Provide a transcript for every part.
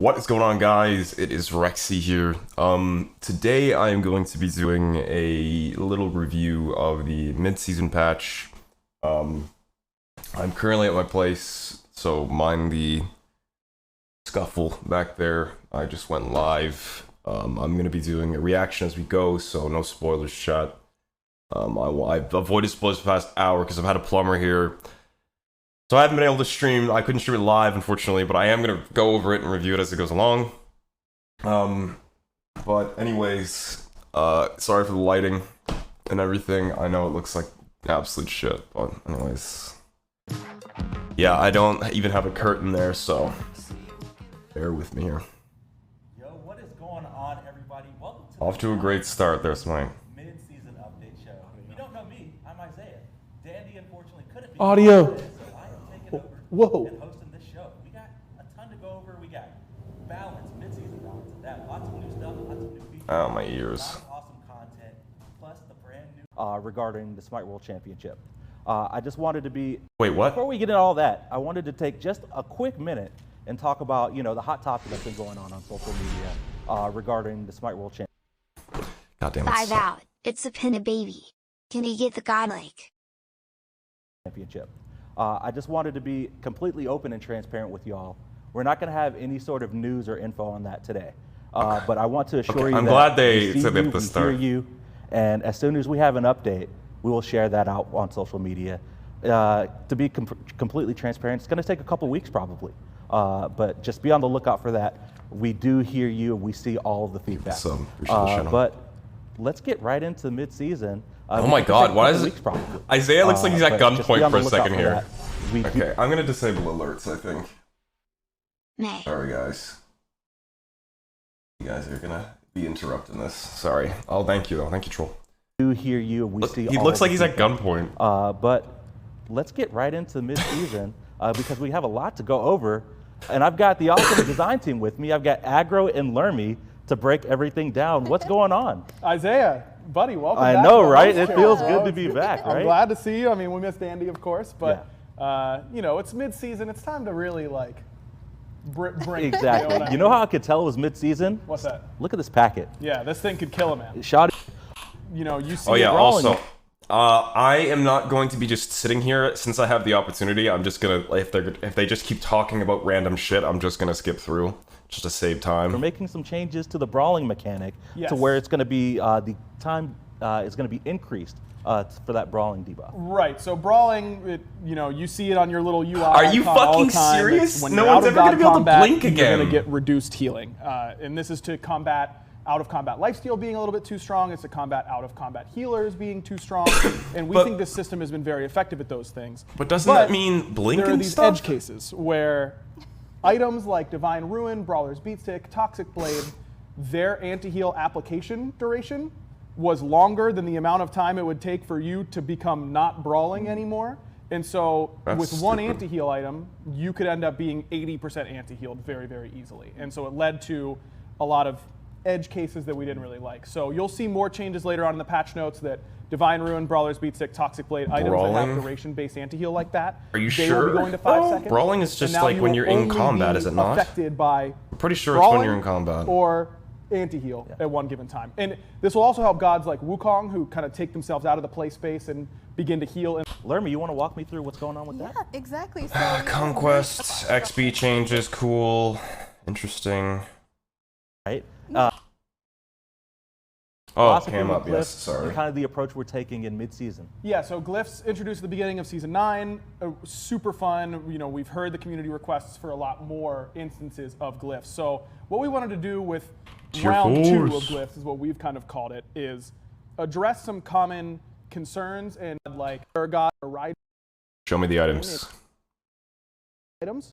What is going on, guys? It is Rexsi here. Today I am going to be doing a little review of the mid-season patch. I'm currently at my place, so mind the scuffle back there. I just went live. I'm going to be doing a reaction as we go, so no spoilers, chat. I've avoided spoilers for the past hour because I've had a plumber here. So I haven't been able to stream. I couldn't stream it live, unfortunately, but I am going to go over it and review it as it goes along. But anyways, sorry for the lighting and everything. I know it looks like absolute shit, but anyways. Yeah, I don't even have a curtain there, so bear with me here. Yo, what is going on, everybody? Welcome to Off to a great start there, Smite. Mid-season update show. If you don't know me, I'm Isaiah. Dandy unfortunately couldn't be Audio. today, so I am taking over Whoa. and hosting this show. We got a ton to go over. We got balance, mid-season balance of that. Lots of new stuff, lots of new features. Oh, my ears. Lots of awesome content, plus the brand new Regarding the Smite World Championship. I just wanted to be... Wait, what? Before we get into all that, I wanted to take just a quick minute and talk about, the hot topic that's been going on social media regarding the Smite World Championship. God damn it. 5 out. It's a pin a baby. Can he get the godlike? I just wanted to be completely open and transparent with y'all. We're not going to have any sort of news or info on that today. But I want to assure you I'm that glad they we see said you, that at the we start. hear you, and as soon as we have an update, we will share that out on social media. To be completely transparent, it's going to take a couple weeks probably. But just be on the lookout for that. We do hear you, and we see all of the feedback. So, appreciate the channel. But let's get right into mid-season. Oh my god, why is it? Isaiah looks like he's at gunpoint for a second here. Okay, I'm gonna disable alerts, I think. May. Sorry, guys. You guys are gonna be interrupting this. Sorry. Oh, thank you, though. Thank you, Troll. We do hear you, and we see He all looks of like the he's at feedback. gunpoint. But let's get right into mid-season because we have a lot to go over. And I've got the awesome design team with me. I've got Aggro and Lermy to break everything down. What's going on? Isaiah, buddy, welcome I back. know, to the right? host It show. feels good to be back, right? I'm glad to see you. I mean, we missed Andy, of course, but it's mid-season. It's time to really bring it, Exactly. You know how I could tell it was mid-season? What's that? Look at this packet. Yeah, this thing could kill a man. Shot. You see Oh yeah, Brawling. also, I am not going to be just sitting here since I have the opportunity. I'm just gonna, if they just keep talking about random shit, I'm just gonna skip through, just to save We're time. making some changes to the brawling mechanic Yes. to where it's going to be, the time is going to be increased for that brawling debuff. Right, so Brawling, you see it on your little UI. Are you icon all fucking the time. serious? It's when No you're one's out of ever gonna be able to combat, blink You're again. going to get reduced healing. And this is to combat out-of-combat lifesteal being a little bit too strong. It's to combat out-of-combat healers being too strong. And we think this system has been very effective at those things. But doesn't that mean blink there are and these stuff? edge cases where items like Divine Ruin, Brawler's Beatstick, Toxic Blade, their anti-heal application duration was longer than the amount of time it would take for you to become not brawling anymore. And so That's with one stupid. anti-heal item, you could end up being 80% anti-healed very, very easily. And so it led to a lot of edge cases that we didn't really like. So you'll see more changes later on in the patch notes that Divine Ruin, Brawler's Beatstick, Toxic Blade, items that Brawling? have duration-based anti-heal like that. Are you they sure? will be going to 5 Oh, seconds. Brawling is just And now like you when will you're in only combat, be is it not? affected by I'm pretty sure it's when brawling you're in combat. or anti-heal at one given time. And this will also help gods like Wukong who kind of take themselves out of the play space and begin to heal. And Lermy, you want to walk me through what's going on with that? Yeah, exactly. So, Conquest, XP changes, cool, interesting. Right? Oh, Philosophy came with up, yes, glyphs, sorry. and kind of the approach we're taking in mid-season. yeah, so glyphs introduced at the beginning of season 9, super fun. We've heard the community requests for a lot more instances of glyphs. So what we wanted to do with Tier round 2 of fours. glyphs is what we've kind of called it, is address some common concerns and like god or ride Show me the items. items.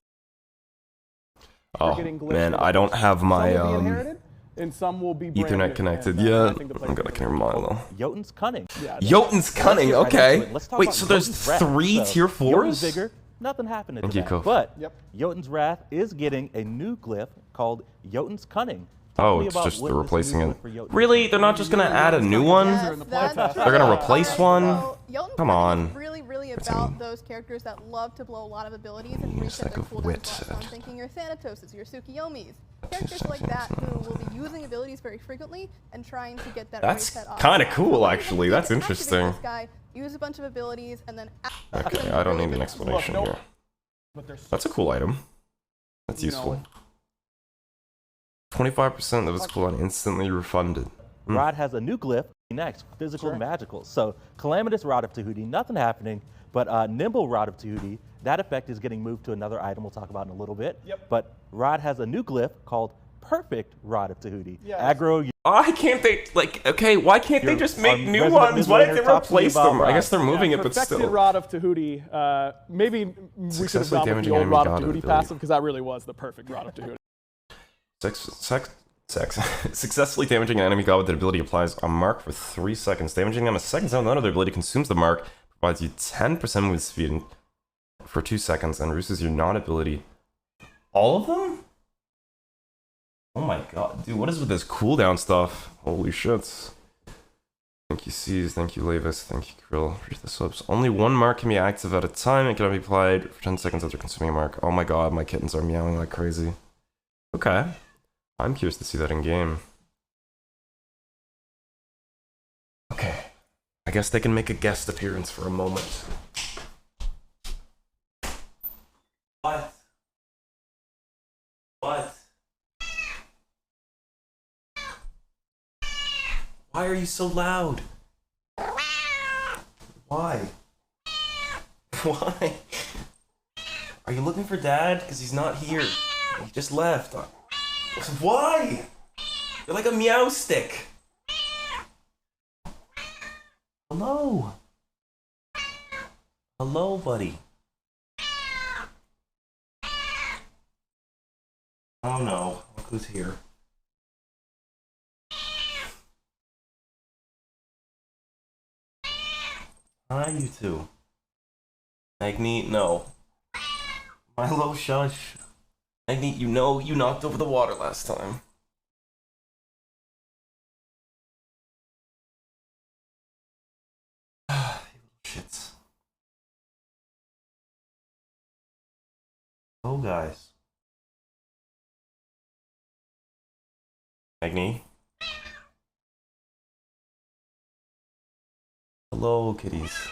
Oh, getting glyphs man, with I don't have Some my will be inherited, and some will be brand Ethernet new, connected and, yet. I think the I'm gonna players clear mine though. Jotun's Cunning. Yeah, Jotun's Cunning, Let's get right okay. into it. Let's talk Wait, about so there's Jotun's Wrath. 3 So, tier Jotun's 4s? Vigor, nothing happened to Thank you, that. Kof. But Yep. Jotun's Wrath is getting a new glyph called Jotun's Cunning. Talk to Oh, me it's about just what they're this replacing new it. glyph for Jotun Really? is. They're not just gonna add a new one? Yes, that's They're gonna true. replace one? Jotun Come Cunning on. is really, really really about those characters that love to blow a lot of abilities and reset their cooldowns. So I'm thinking your Thanatoses, your Tsukiyomis, characters like that who will be using abilities very frequently and trying to get that reset off. That's kind of cool, actually. That's interesting. This guy, use a bunch of abilities, and then... Okay, I don't need an explanation here. That's a cool item. That's useful. 25% of its cooldown instantly refunded. Rod has a new glyph next, physical magical. So Calamitous Rod of Tahuti, nothing happening, but Nimble Rod of Tahuti, that effect is getting moved to another item we'll talk about in a little bit. But Rod has a new glyph called Perfect Rod of Tahuti. Aggro. Why can't they, like, okay, why can't they just make new ones? Why didn't they replace them? I guess they're moving it, but still. Perfected Rod of Tahuti. Maybe we should have gone with the old Rod of Tahuti passive, because that really was the perfect Rod of Tahuti. Successfully damaging an enemy god with that ability applies a mark for 3 seconds. Damaging them a second time with another ability consumes the mark, provides you 10% move speed for 2 seconds, and reduces your non-ability. All of them? Oh my god, dude, what is with this cooldown stuff? Holy shit. Thank you, C's, thank you, Lavis, thank you, Krill, for the subs. Only one mark can be active at a time and cannot be applied for 10 seconds after consuming a mark. Oh my god, my kittens are meowing like crazy. Okay. I'm curious to see that in game. Okay. I guess they can make a guest appearance for a moment. What? What? Why are you so loud? Why? Why? Are you looking for Dad? Because he's not here. He just left. Why? You're like a meow stick. Hello. Hello, buddy. Oh no, look who's here. Hi, you two. Magneet, no. Milo, shush. Magneet, you know you knocked over the water last time. Shits. Oh, guys. Magneet. Hello, kitties.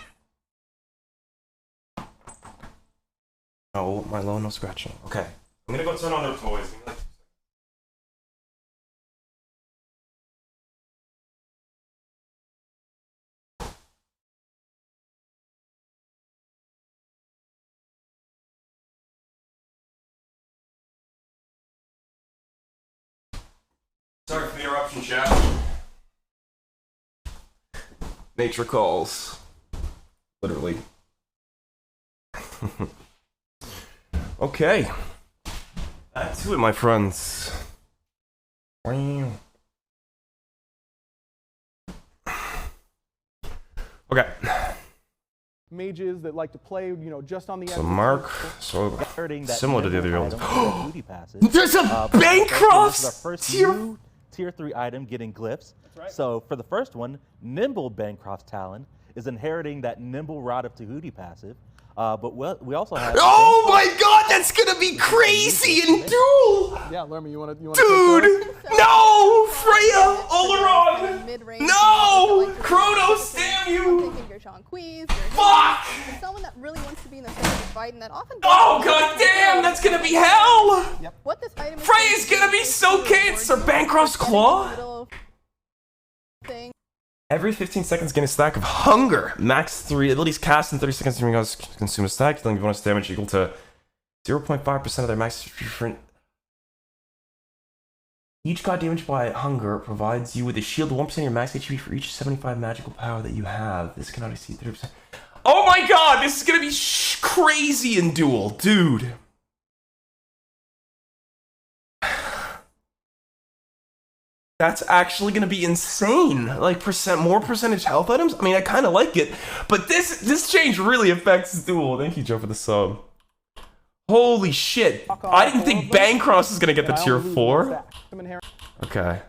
Oh, Milo, no scratching. Okay. I'm gonna go turn on their toys. Sorry for the interruption, chat. Nature calls. Literally. Okay. Back to it, my friends. Okay. Mages that like to play, just on the edge. So Mark, similar to the other ones. There's a Bancroft! This is our first new tier 3 item getting glyphs. Right. So for the first one, Nimble Bancroft Talon is inheriting that Nimble Rod of Tahuti passive. But we also have... Oh my god, that's gonna be crazy in Duel! Yeah, Lermy, you wanna Dude! No! Freya! Oleron! No! Kronos, damn you! Fuck! Someone that really wants to be in the center of the fight and that often... Oh god damn, that's gonna be hell! Yep. What this item is Freya's gonna be so cancer! Bancroft's Claw? Thing. Every 15 seconds, gain a stack of Hunger. Max 3 abilities cast in 30 seconds. Consume a stack, dealing bonus damage equal to 0.5% of their max. Each god damaged by Hunger provides you with a shield of 1% of your max HP for each 75 magical power that you have. This cannot exceed 30%. Oh my god, this is gonna be crazy in Duel, dude. That's actually gonna be insane. Like more percentage health items. I mean, I kind of like it, but this change really affects Duel. Thank you, Joe, for the sub. Holy shit! I didn't think Bancroft was gonna get the tier 4. Okay.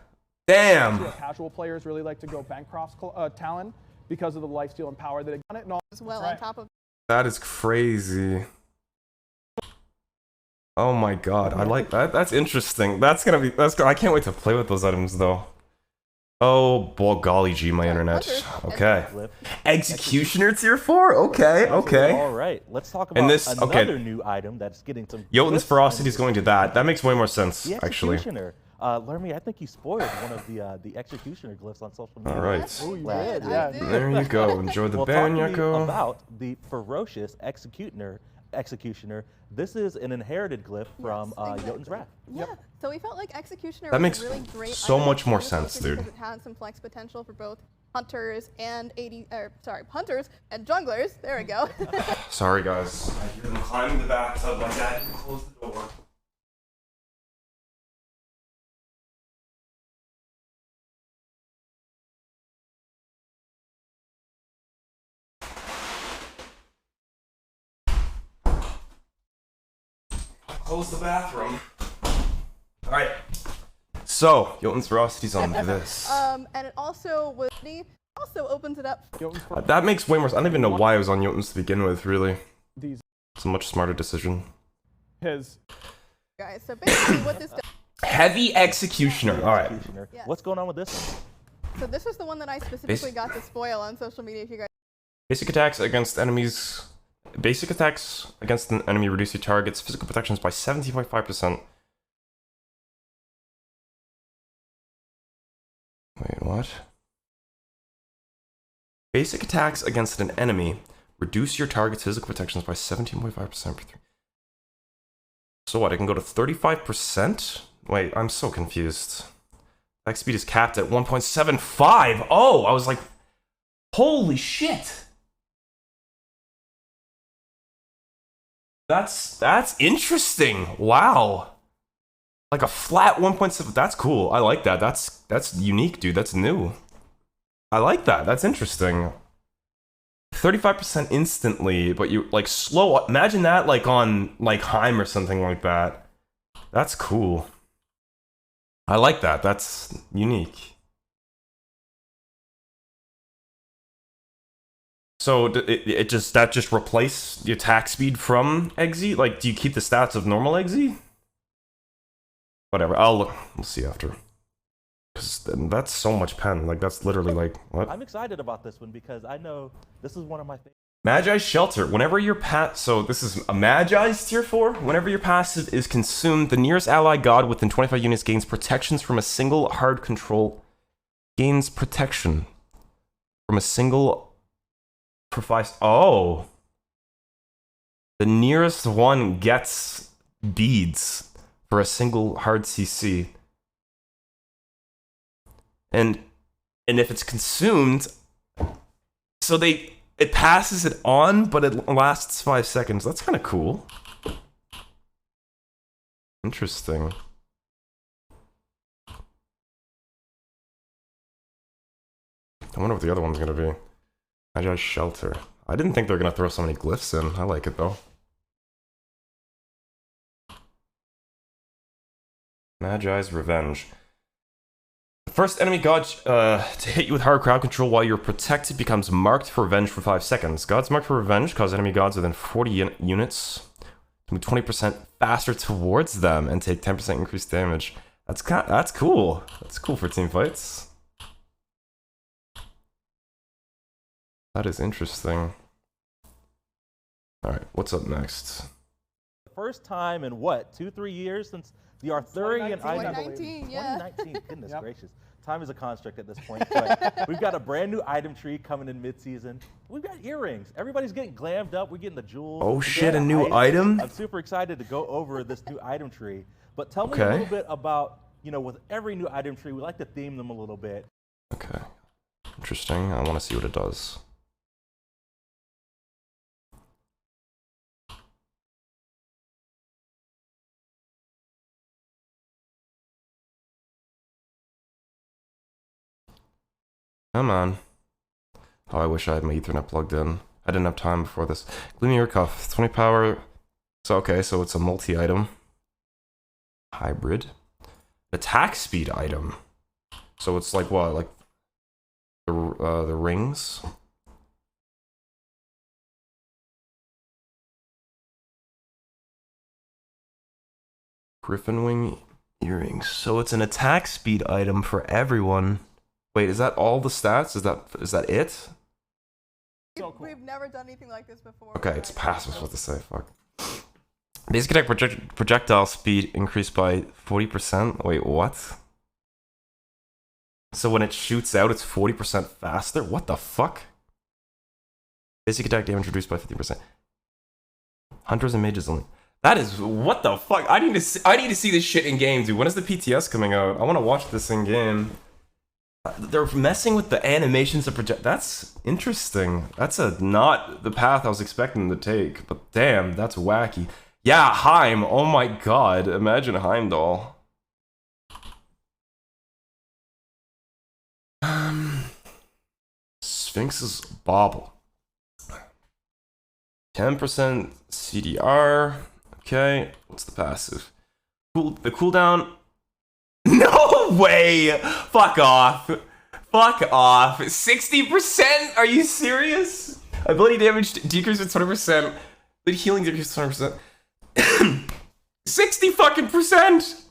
Damn. Casual players really like to go Bancroft's Talon because of the lifesteal and power that it got it. As well, on top of That is crazy. Oh my god, I like that. That's interesting. That's gonna be. I can't wait to play with those items though. Oh, boy, golly gee, my internet. Okay. Executioner tier 4? Okay, okay. All right, let's talk about another new item that's getting some... Jotun's Ferocity is going to that. That makes way more sense, the actually. Executioner. Lermy, I think you spoiled one of the Executioner glyphs on social media. All right. Oh, you did, yeah. There you go. Enjoy the ban, Yako. About the Ferocious Executioner, this is an inherited glyph from Jotun's Wrath. Yeah, so we felt like Executioner That was makes a really great so item much more for this sense, because dude. It had some flex potential for both hunters and hunters and junglers. There we go. Sorry, guys. I hear them climbing the bathtub. My dad didn't close the door. Close the bathroom. Alright. So, Jotun's Ferocity's on this. And it also opens it up. That makes way more sense. I don't even know why I was on Jotun's to begin with, really. These It's a much smarter decision. his Guys, so basically what this does. Heavy Executioner. Alright. Yes. What's going on with this one? So this is the one that I specifically got to spoil on social media. If you guys. Basic attacks against enemies. Basic attacks against an enemy reduce your target's physical protections by 17.5%. Wait, what? Basic attacks against an enemy reduce your target's physical protections by 17.5% per 3. So what, I can go to 35%? Wait, I'm so confused. Attack speed is capped at 1.75. Oh, I was like, holy shit. That's interesting. Wow. Like a flat 1.7. That's cool. I like that. That's unique, dude. That's new. I like that. That's interesting. 35% instantly, but you like slow. Imagine that like on like Heim or something like that. That's cool. I like that. That's unique. So that just replace the attack speed from Eggsy? Like, do you keep the stats of normal Eggsy? Whatever. We'll see after. Because that's so much pen. Like, that's literally like what? I'm excited about this one because I know this is one of my favorites. Magi's Shelter. Whenever your so this is a Magi's tier 4. Whenever your passive is consumed, the nearest ally god within 25 units gains protections from a single hard control. Gains protection from a single. Oh. The nearest one gets beads for a single hard CC. And if it's consumed, so it passes it on, but it lasts 5 seconds. That's kind of cool. Interesting. I wonder what the other one's gonna be. Magi's Shelter. I didn't think they were gonna throw so many glyphs in. I like it though. Magi's Revenge. The first enemy god to hit you with hard crowd control while you're protected becomes marked for revenge for 5 seconds. Gods marked for revenge cause enemy gods within 40 units to move 20% faster towards them and take 10% increased damage. That's cool. That's cool for team fights. That is interesting. Alright, what's up next? The first time in what, 2-3 years since the Arthurian item? 2019, yeah. 2019, goodness gracious. Time is a construct at this point, but we've got a brand new item tree coming in mid-season. We've got earrings. Everybody's getting glammed up. We're getting the jewels. Oh shit, a new item? I'm super excited to go over this new item tree. But tell me a little bit about, with every new item tree, we like to theme them a little bit. Okay. Interesting. I want to see what it does. Come on. Oh, I wish I had my Ethernet plugged in. I didn't have time before this. Gleaming Ear Cuff, 20 power. So, okay, so it's a multi-item. Hybrid. Attack speed item. So it's like what? Like the rings? Griffin Wing earrings. So it's an attack speed item for everyone. Wait, is that all the stats? Is that it? So cool. We've never done anything like this before. Okay, it's passive. What to say? Fuck. Basic attack projectile speed increased by 40%. Wait, what? So when it shoots out, it's 40% faster? What the fuck? Basic attack damage reduced by 50%. Hunters and mages only. That is, what the fuck? I need to see this shit in game, dude. When is the PTS coming out? I want to watch this in game. They're messing with the animations of project. That's interesting. That's not the path I was expecting them to take. But damn, that's wacky. Yeah, Heim. Oh my god. Imagine Heimdall. Sphinx's Bauble. 10% CDR. Okay. What's the passive? The cooldown. No way! Fuck off. Fuck off. 60%? Are you serious? Ability damage decreases 20%. But healing decreases 20%. 60 fucking %!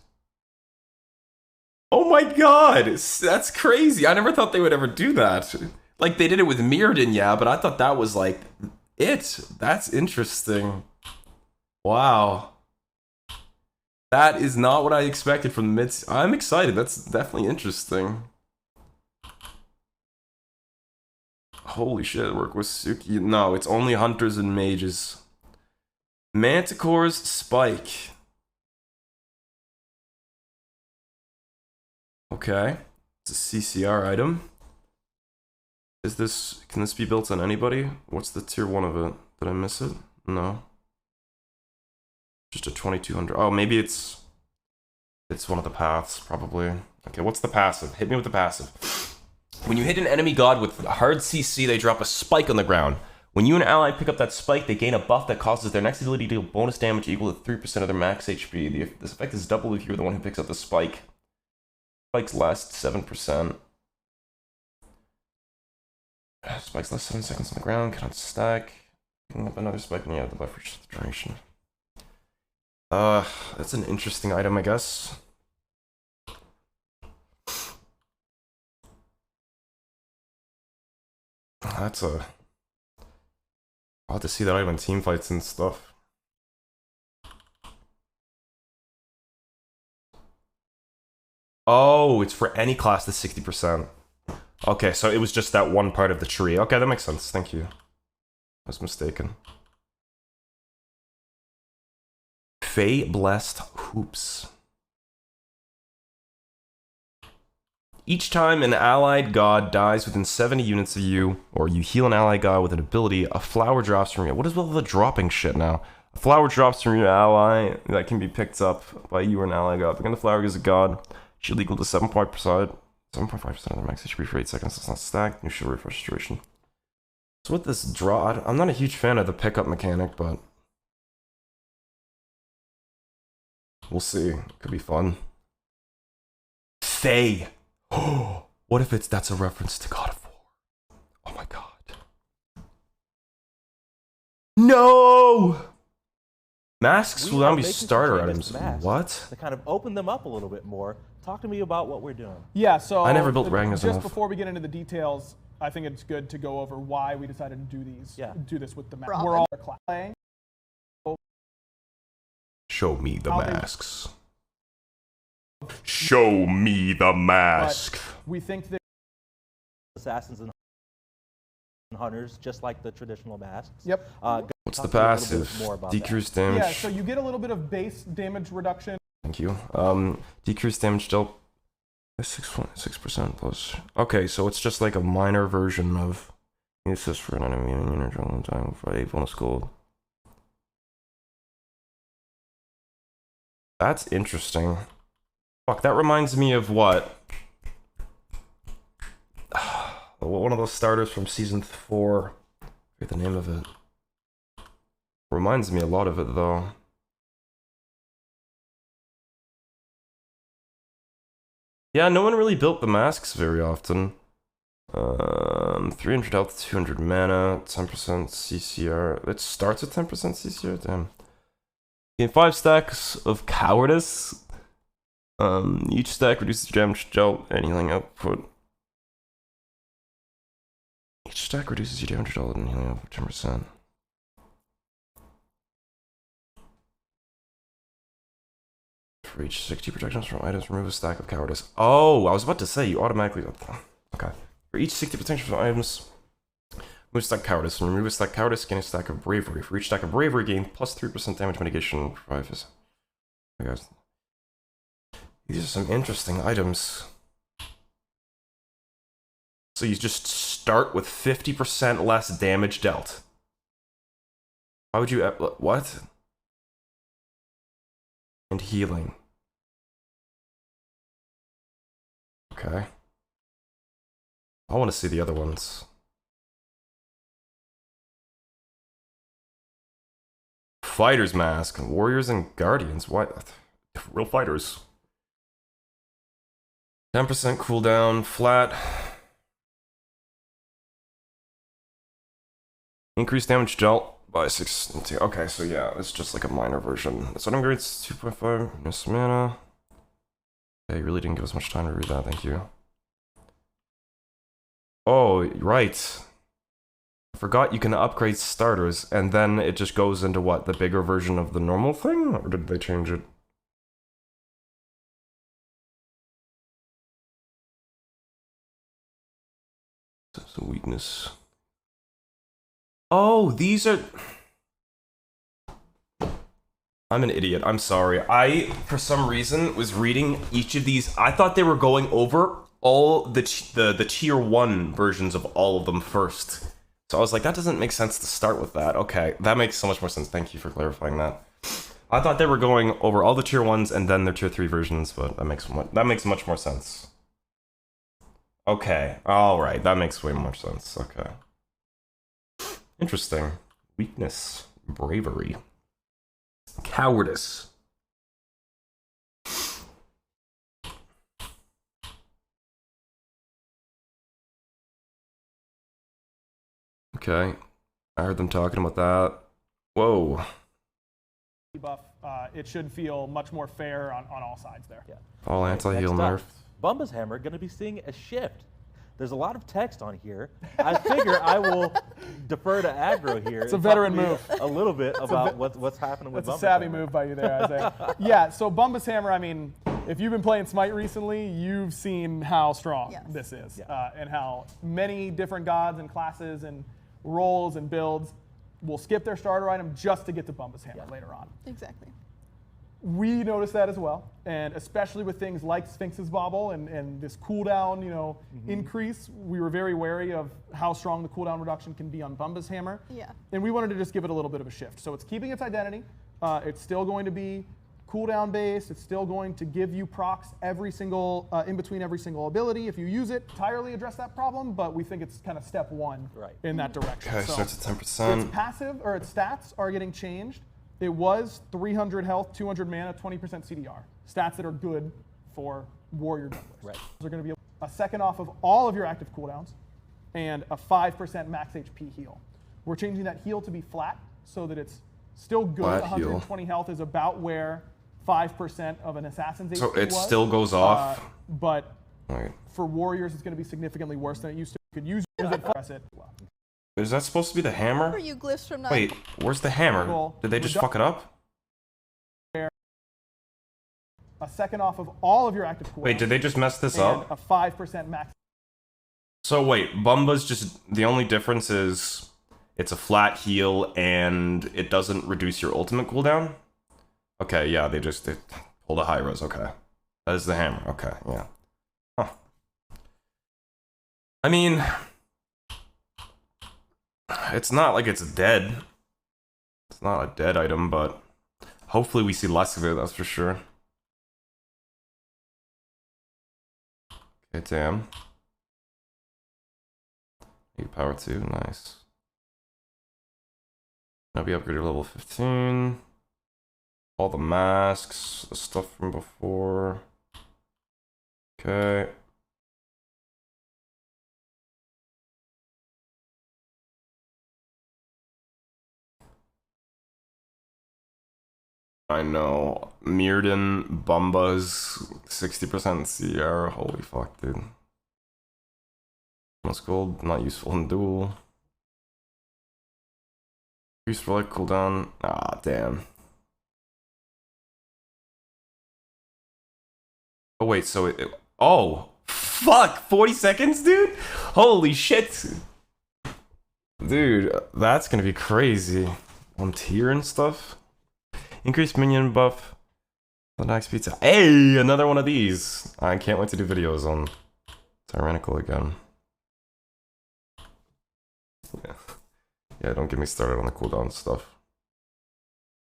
Oh my god. That's crazy. I never thought they would ever do that. Like, they did it with Mirrodin, yeah, but I thought that was like it. That's interesting. Wow. That is not what I expected from the mid. I'm excited. That's definitely interesting. Holy shit, work with Suki. No, it's only hunters and mages. Manticore's Spike. Okay. It's a CCR item. Can this be built on anybody? What's the tier 1 of it? Did I miss it? No. Just a 2200. Oh, maybe it's one of the paths, probably. Okay, what's the passive? Hit me with the passive. When you hit an enemy god with hard CC, they drop a spike on the ground. When you and an ally pick up that spike, they gain a buff that causes their next ability to deal bonus damage equal to 3% of their max HP. This effect is double if you're the one who picks up the spike. Spikes last 7%. Spikes last 7 seconds on the ground, cannot stack. Picking up another spike when you have the buff for the duration. That's an interesting item, I guess. That's a... I'll have to see that item in team fights and stuff. Oh, it's for any class to 60%. Okay, so it was just that one part of the tree. Okay, that makes sense. Thank you. I was mistaken. Fey Blessed Hoops. Each time an allied god dies within 70 units of you, or you heal an allied god with an ability, a flower drops from you. What is all the dropping shit now? A flower drops from your ally that can be picked up by you or an allied god. Picking the flower gives a god shield equal to 7.5% of their max HP for 8 seconds. It's not stacked. New shield refresh duration. So with this draw, I'm not a huge fan of the pickup mechanic, but we'll see. It could be fun. Faye. Oh, what if that's a reference to God of War? Oh my god. No! Masks will now be starter items. What? To kind of open them up a little bit more. Talk to me about what we're doing. Yeah, so I never built Ragnar's just enough. before we get into the details, I think it's good to go over why we decided to do these. Yeah. Do this with the masks. Robin. We're all playing. Show me the masks. Show me the mask. But we think that Assassins and hunters, just like the traditional masks. Yep. What's the passive? Decrease damage. Yeah, so you get a little bit of base damage reduction. Thank you. Decrease damage dealt 6% plus. Okay, so it's just like a minor version of assist for an enemy in your jungle time for 8 bonus gold. That's interesting. Fuck, that reminds me of what? One of those starters from season 4. I forget the name of it. Reminds me a lot of it though. Yeah, no one really built the masks very often. 300 health, 200 mana, 10% CCR. It starts at 10% CCR? Damn. Gain 5 stacks of cowardice. Each stack reduces your damage dealt and healing output. Each stack reduces your damage dealt and healing output 10%. For each 60 protections from items, remove a stack of cowardice. Oh, I was about to say you automatically. Okay. For each 60 protections from items, remove a stack of cowardice, and remove a stack of cowardice, gain a stack of bravery. For each stack of bravery, gain plus 3% damage mitigation. Guys, these are some interesting items. So you just start with 50% less damage dealt. How would you? What? And healing. Okay. I want to see the other ones. Fighter's Mask, Warriors and Guardians. What? Real fighters. 10% cooldown, flat. Increased damage dealt by 6. Okay, so yeah, it's just like a minor version. So I'm grades 2.5. Miss mana. Yeah, you really didn't give us much time to read that. Thank you. Oh, right. I forgot you can upgrade starters, and then it just goes into what? The bigger version of the normal thing? Or did they change it? That's a weakness. Oh, these are... I'm an idiot. I'm sorry. I, for some reason, was reading each of these. I thought they were going over all the tier 1 versions of all of them first. So I was like, that doesn't make sense to start with that. Okay, that makes so much more sense. Thank you for clarifying that. I thought they were going over all the tier 1s and then their tier 3 versions, but that makes much more sense. Okay, alright, that makes way more sense. Okay. Interesting. Weakness. Bravery. Cowardice. Okay. I heard them talking about that. Whoa. Buff, it should feel much more fair on all sides there. Yeah. All anti-heal nerf. Bumba's Hammer going to be seeing a shift. There's a lot of text on here. I figure I will defer to Aggro here. It's a veteran move. A little bit about what's happening with Bumba's That's a savvy Hammer. move by you there, Isaac. Yeah, so Bumba's Hammer, I mean, if you've been playing Smite recently, you've seen how strong this is, and how many different gods and classes and roles and builds will skip their starter item just to get to Bumba's Hammer later on. Exactly. We noticed that as well, and especially with things like Sphinx's Bauble and this cooldown, increase, we were very wary of how strong the cooldown reduction can be on Bumba's Hammer. Yeah. And we wanted to just give it a little bit of a shift. So it's keeping its identity. It's still going to be cooldown based. It's still going to give you procs every single in between every single ability. If you use it, entirely address that problem. But we think it's kind of step 1 in that direction. Okay, so it's at 10%. Its passive or its stats are getting changed. It was 300 health, 200 mana, 20% CDR. Stats that are good for warrior jungglers. Right. Those are going to be a second off of all of your active cooldowns and a 5% max HP heal. We're changing that heal to be flat so that it's still good. Flat 120 health is about where 5% of an assassin's So HP it was. still goes off? But Right. for warriors, it's going to be significantly worse than it used to. You could use it, press it. Well. Is that supposed to be the hammer? Are you glyphs from that? Wait, where's the hammer? Did they just fuck it up? A second off of all of your active cooldowns. Wait, did they just mess this and up? a 5% max. So wait, Bumba's just, the only difference is it's a flat heal and it doesn't reduce your ultimate cooldown? Okay, yeah, they pulled a high res, okay. That is the hammer, okay, yeah. Huh. I mean, it's not like it's dead. It's not a dead item, but hopefully we see less of it, that's for sure. Okay, damn. 8 power 2, nice. Now we upgraded to level 15. All the masks, the stuff from before. Okay. I know. Mirrodin, Bumba's 60% CR. Holy fuck, dude. Most gold, not useful in Duel. Increased relic cooldown. Ah, damn. Oh, wait, so oh! Fuck! 40 seconds, dude? Holy shit! Dude, that's gonna be crazy. On tier and stuff. Increased minion buff. The next pizza. Hey! Another one of these! I can't wait to do videos on Tyrannical again. Yeah, don't get me started on the cooldown stuff.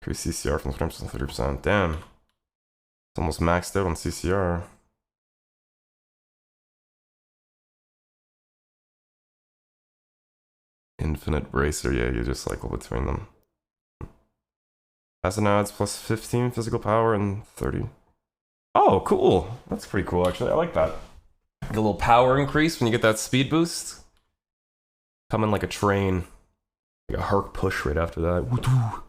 Increase CCR from 20% to 30%. Damn. It's almost maxed out on CCR. Infinite Bracer, yeah, you just cycle between them. As an adds plus 15 physical power and 30. Oh, cool. That's pretty cool, actually. I like that. The little power increase when you get that speed boost. Coming like a train. Like a Herc push right after that.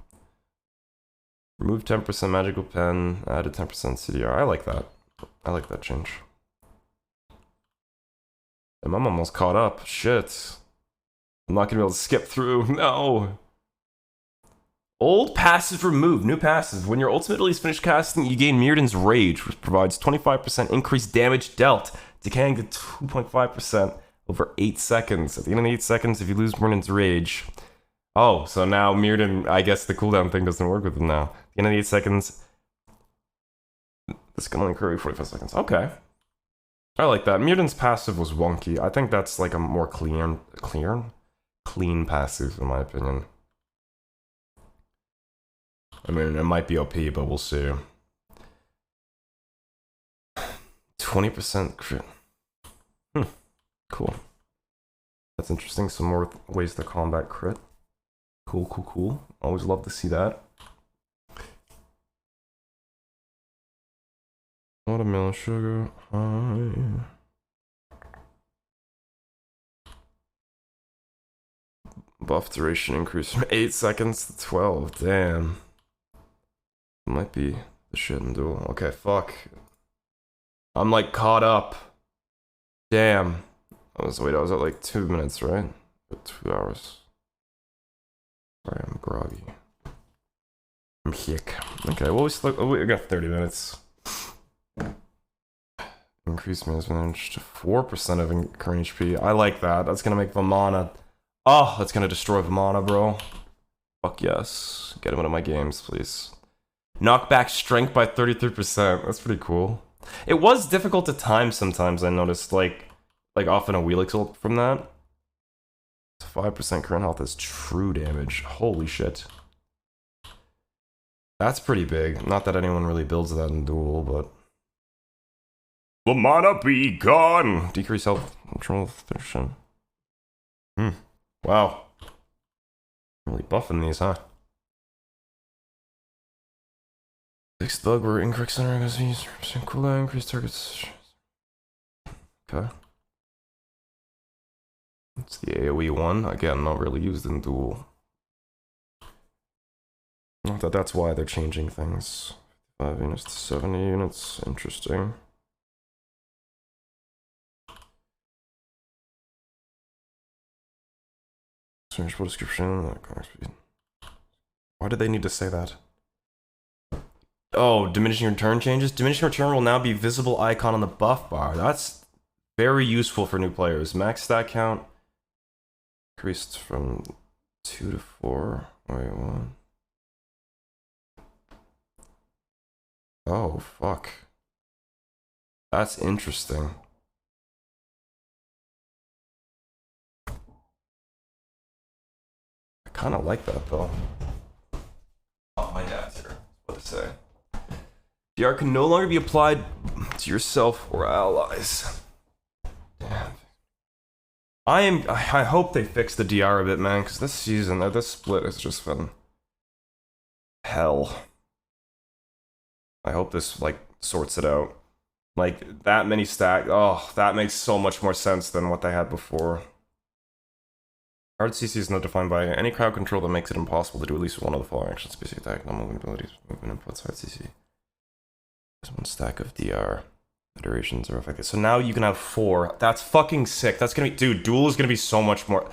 Remove 10% magical pen, added 10% CDR. I like that. I like that change. And I'm almost caught up. Shit. I'm not gonna be able to skip through. No! Old passive removed. New passive. When your ultimate is finished casting, you gain Mirrodin's Rage, which provides 25% increased damage dealt, decaying to 2.5% over 8 seconds. At the end of the 8 seconds, if you lose Mirrodin's Rage... Oh, so now Mirrodin, I guess the cooldown thing doesn't work with him now. At the end of the 8 seconds, this can only occur 45 seconds. Okay. I like that. Mirrodin's passive was wonky. I think that's like a more clean passive, in my opinion. I mean, it might be OP, but we'll see. 20% crit. Cool. That's interesting. Some more ways to combat crit. Cool, cool, cool. Always love to see that. Watermelon sugar high. Buff duration increase from 8 seconds to 12. Damn. Might be the shit in Duel. Okay, fuck. I'm like caught up. Damn. I was at like 2 minutes, right? 2 hours. Sorry, I'm groggy. I'm hick. Okay, well, we got 30 minutes. Increase management to 4% of current HP. I like that. That's gonna make Vamana. Oh, that's gonna destroy Vamana, bro. Fuck yes. Get him out of my games, please. Knock back strength by 33%. That's pretty cool. It was difficult to time sometimes, I noticed, like often a Wheelix ult from that. 5% current health is true damage. Holy shit. That's pretty big. Not that anyone really builds that in Duel, but... Vamana be gone! Decrease health control 30%. Wow. Really buffing these, huh? 6 thug were incorrect center against these. Cooldown, increase targets. Okay. It's the AoE one. Again, not really used in Duel. Not that that's why they're changing things. 5 units to 70 units. Interesting. Searchable description. Why did they need to say that? Oh, diminishing return changes? Diminishing return will now be visible icon on the buff bar. That's very useful for new players. Max stat count increased from 2 to 4. Wait, what? Oh, fuck. That's interesting. I kind of like that, though. Oh, my dad's here. What to say? DR can no longer be applied to yourself or allies. Damn. I hope they fix the DR a bit, man, because this season, this split has just been hell. I hope this, like, sorts it out. Like, that many stack, oh, that makes so much more sense than what they had before. Hard CC is not defined by any crowd control that makes it impossible to do at least one of the following actions: basic attack, non-movement abilities, movement inputs, hard CC. There's one stack of DR. The durations are affected. So now you can have 4. That's fucking sick. That's gonna be, dude, Duel is gonna be so much more.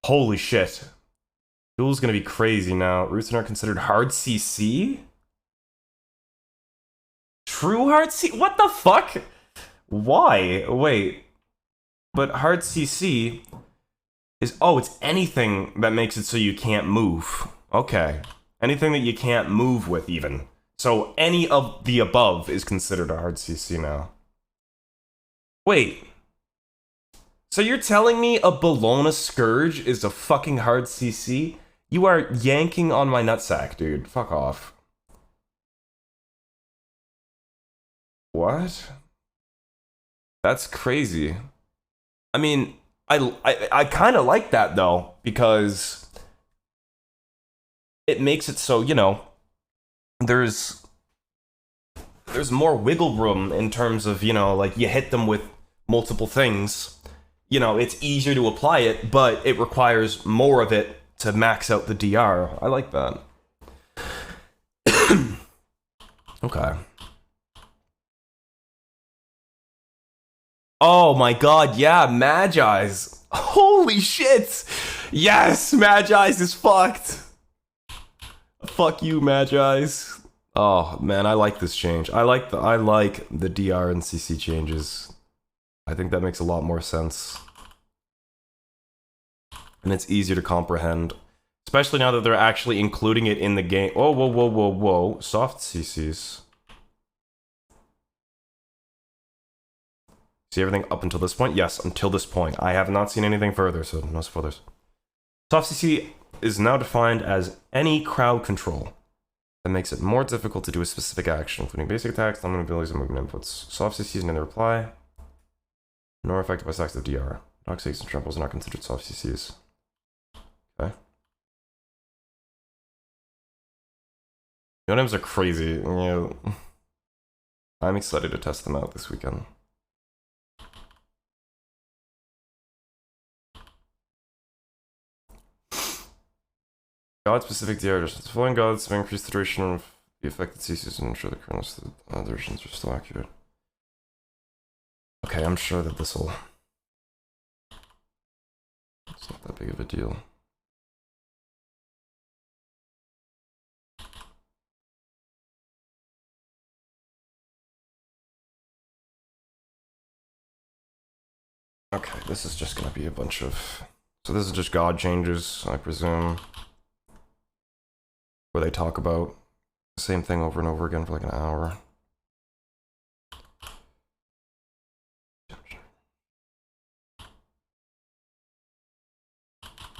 Holy shit. Duel is gonna be crazy now. Roots are considered hard CC? True hard CC? What the fuck? Why? Wait. But hard CC is, oh, it's anything that makes it so you can't move. Okay. Anything that you can't move with, even. So any of the above is considered a hard CC now. Wait. So you're telling me a Bologna Scourge is a fucking hard CC? You are yanking on my nutsack, dude. Fuck off. What? That's crazy. I mean, I kind of like that, though, because it makes it so, you know, there's more wiggle room in terms of, you know, like, you hit them with multiple things. You know, it's easier to apply it, but it requires more of it to max out the DR. I like that. Okay. Oh my god, yeah, Magi's. Holy shit! Yes, Magi's is fucked. Fuck you, Magi's. Oh man, I like this change. I like the DR and CC changes. I think that makes a lot more sense. And it's easier to comprehend. Especially now that they're actually including it in the game. Oh, whoa, whoa, whoa, whoa. Soft CCs. See everything up until this point? Yes, until this point. I have not seen anything further, so no spoilers. Soft CC is now defined as any crowd control that makes it more difficult to do a specific action, including basic attacks, non abilities, and movement inputs. Soft CC is neither reply nor affected by stacks of DR. Dockstakes and tremples are not considered soft CCs. Okay. Notims are crazy. You know, I'm excited to test them out this weekend. God-specific DR additions. Following gods have increased the duration of the affected CCs and ensure the kernels of the additions are still accurate. Okay, I'm sure that this will... It's not that big of a deal. Okay, this is just gonna be a bunch of... So this is just god changes, I presume. Where they talk about the same thing over and over again for like an hour.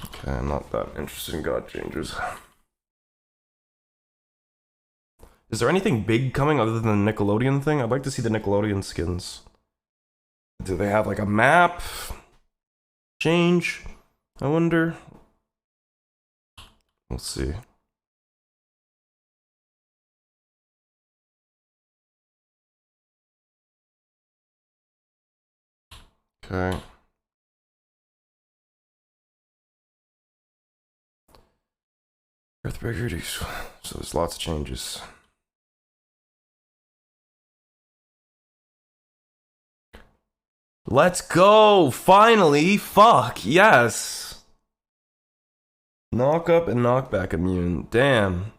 Okay, I'm not that interested in god changes. Is there anything big coming other than the Nickelodeon thing? I'd like to see the Nickelodeon skins. Do they have like a map change? I wonder. We'll see. Okay. Earthbreaker reduce. So there's lots of changes. Let's go! Finally! Fuck! Yes! Knock up and knockback immune. Damn.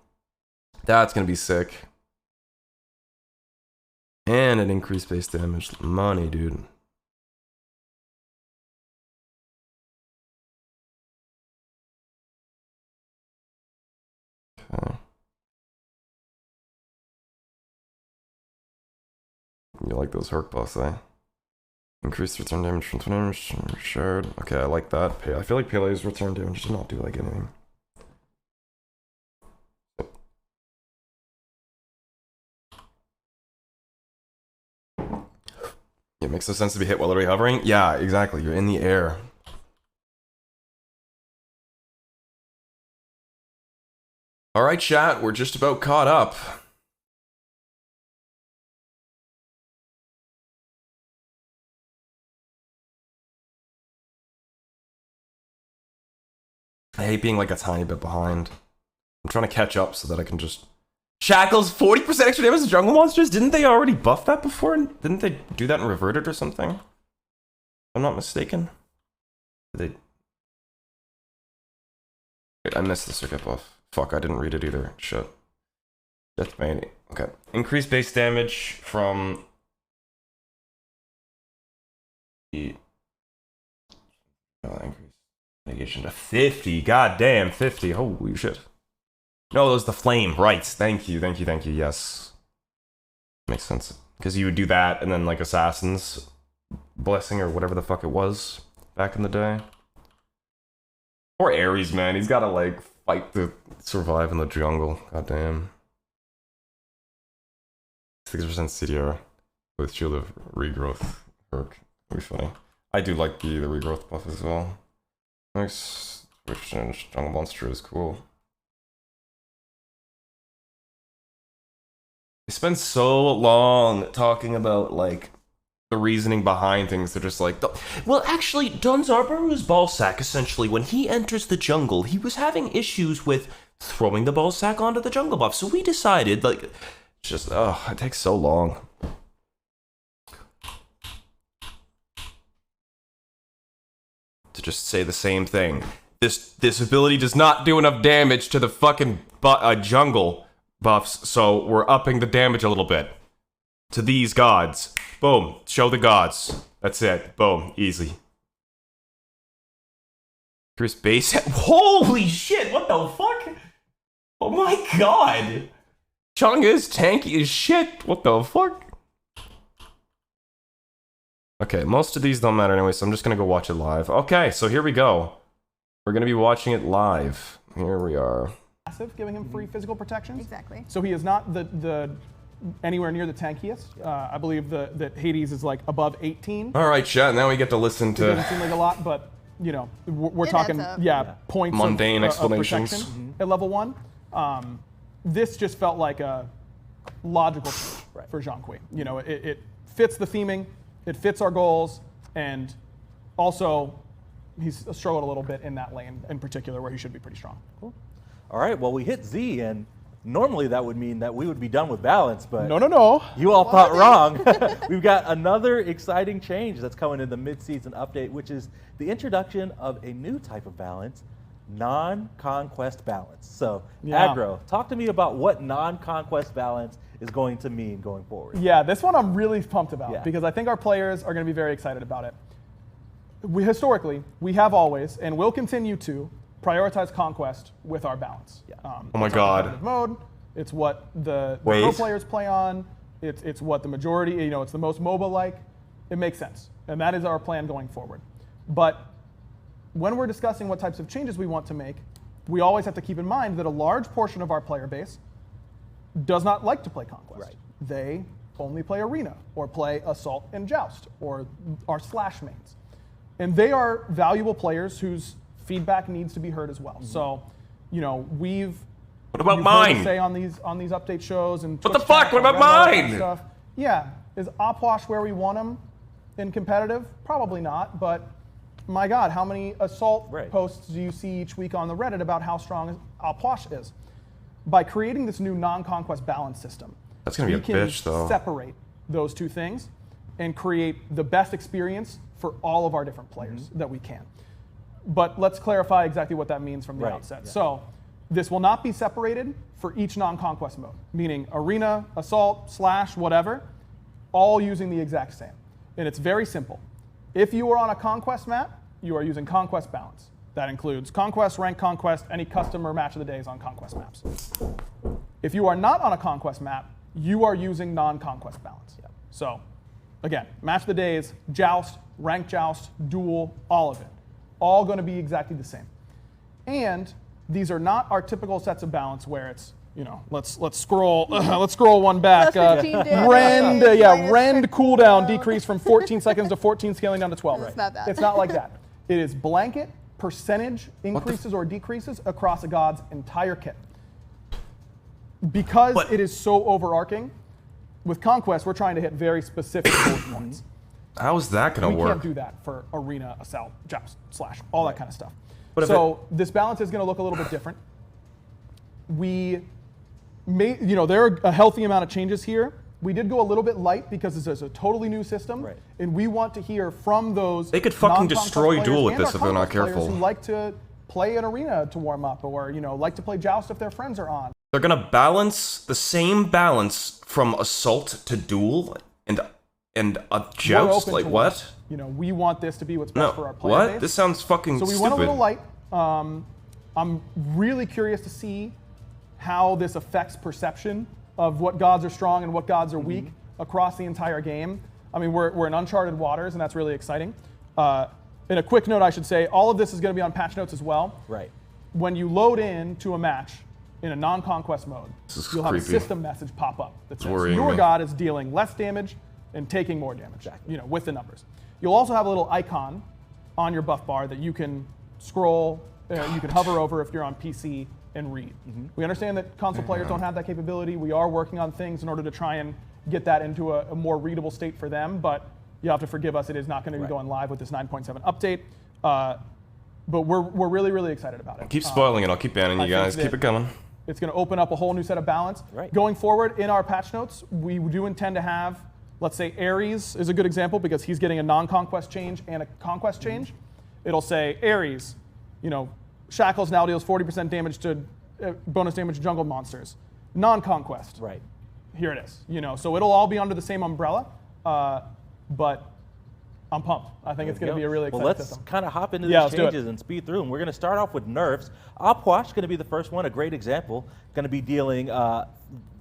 That's gonna be sick. And an increased base damage. Money, dude. Okay. You like those Herc buffs, eh? Increased return damage from 20 damage shared. Okay, I like that. I feel like Pele's return damage does not do like anything. It makes no sense to be hit while literally hovering. Yeah, exactly. You're in the air. Alright, chat, we're just about caught up. I hate being like a tiny bit behind. I'm trying to catch up so that I can just... Shackles, 40% extra damage to jungle monsters? Didn't they already buff that before? Didn't they do that and revert it or something? If I'm not mistaken. Did they... Wait, I missed the circuit buff. Fuck, I didn't read it either. Shit. Death Bane. Okay. Increased base damage from... the... increase negation to 50. God damn, 50. Holy shit. No, it was the flame. Right. Thank you. Yes. Makes sense. Because you would do that and then like Assassin's Blessing or whatever the fuck it was back in the day. Poor Ares, man. He's gotta like fight to survive in the jungle. God damn. 6% CDR with Shield of Regrowth perk. Pretty funny. I do like the regrowth buff as well. Nice. Which jungle monster is cool. They spend so long talking about like the reasoning behind things. They're just like, well, actually, Donzarbaru's ballsack, essentially, when he enters the jungle, he was having issues with throwing the ballsack onto the jungle buff. So we decided, like, just, oh, it takes so long. To just say the same thing. This ability does not do enough damage to the fucking jungle buffs, so we're upping the damage a little bit. To these gods. Boom. Show the gods. That's it. Boom. Easy. Chris base. Holy shit, what the fuck? Oh my god. Chung is tanky as shit. What the fuck? Okay, most of these don't matter anyway, so I'm just gonna go watch it live. Okay, so here we go. We're gonna be watching it live. Here we are. Massive, giving him free physical protections. Exactly. So he is not the anywhere near the tankiest. I believe that Hades is like above 18. All right, chat. Now we get to listen It doesn't to seem like a lot, but you know, we're It talking, adds up. yeah, points Mundane of explanations. protection at level 1. This just felt like a logical change for Zhang Kui. You know, it fits the theming, it fits our goals, and also he's struggled a little bit in that lane in particular where he should be pretty strong. Cool. All right, well, we hit Z, and normally that would mean that we would be done with balance, but No. you all thought wrong. We've got another exciting change that's coming in the mid-season update, which is the introduction of a new type of balance, non-conquest balance. So, Yeah. Aggro, talk to me about what non-conquest balance is going to mean going forward. Yeah, this one I'm really pumped about Yeah. because I think our players are going to be very excited about it. Historically, we have always, and will continue to, prioritize conquest with our balance. Yeah. Oh my it's our God. competitive mode. It's what the Wait. pro players play on. It's what the majority, you know, it's the most MOBA-like. It makes sense. And that is our plan going forward. But when we're discussing what types of changes we want to make, we always have to keep in mind that a large portion of our player base does not like to play conquest. Right. They only play arena or play assault and joust or are slash mains. And they are valuable players whose feedback needs to be heard as well. So, you know, we've What about you've heard us mine? say on these update shows and What the Twitch fuck? chats What and about Reddit and mine? Stuff. Yeah, is Opwash where we want him in competitive? Probably not, but my God, how many assault Right. posts do you see each week on the Reddit about how strong Opwash is? By creating this new non-conquest balance system, That's gonna be we a can bitch, though. separate those two things and create the best experience for all of our different players that we can. But let's clarify exactly what that means from the Right, outset. yeah. So this will not be separated for each non-conquest mode, meaning arena, assault, slash, whatever, all using the exact same. And it's very simple. If you are on a conquest map, you are using conquest balance. That includes conquest, rank conquest, any custom or match of the days on conquest maps. If you are not on a conquest map, you are using non-conquest balance. So again, match of the days, joust, rank joust, duel, all of it. All going to be exactly the same. And these are not our typical sets of balance where it's, you know, let's scroll let's scroll one back. Plus 15 damage, Rend minus rend 10 cooldown cooldown. decrease from 14 seconds to 14 scaling down to 12. It's not that. It's not like that. It is blanket percentage increases or decreases across a god's entire kit. Because But- it is so overarching, with Conquest, we're trying to hit very specific bullet points. How is that gonna We work? can't do that for arena, assault, joust, slash, all that kind of stuff. So this balance is going to look a little bit different. We made, there are a healthy amount of changes here. We did go a little bit light because this is a totally new system, and we want to hear from those. They could fucking destroy Duel with this if they're not careful. Who like to play an arena to warm up, or like to play Joust if their friends are on. They're gonna balance the same balance from Assault to Duel and a Joust. Like what? We want this to be what's best for our player What? base. This sounds fucking stupid. So we went a little light. I'm really curious to see how this affects perception of what gods are strong and what gods are weak across the entire game. I mean, we're in uncharted waters, and that's really exciting. In a quick note, I should say, all of this is going to be on patch notes as well. Right. When you load in to a match in a non-conquest mode, you'll have a system message pop up that says your god is dealing less damage and taking more damage, with the numbers. You'll also have a little icon on your buff bar that you can scroll, you can hover over if you're on PC and read. We understand that console players don't have that capability. We are working on things in order to try and get that into a more readable state for them, but you have to forgive us, it is not going to be going live with this 9.7 update. But we're really, really excited about it. Keep spoiling it, I'll keep banning you guys. Keep it coming. It's going to open up a whole new set of balance. Going forward, in our patch notes, we do intend to have, let's say Ares is a good example because he's getting a non-conquest change and a conquest change. It'll say Ares, Shackles now deals 40% damage to bonus damage to jungle monsters. Non-conquest. Right. Here it is. So it'll all be under the same umbrella, but I'm pumped. I think it's going to be a really exciting system. Let's kind of hop into these changes and speed through them. We're going to start off with nerfs. Opwash is going to be the first one, a great example. Going to be dealing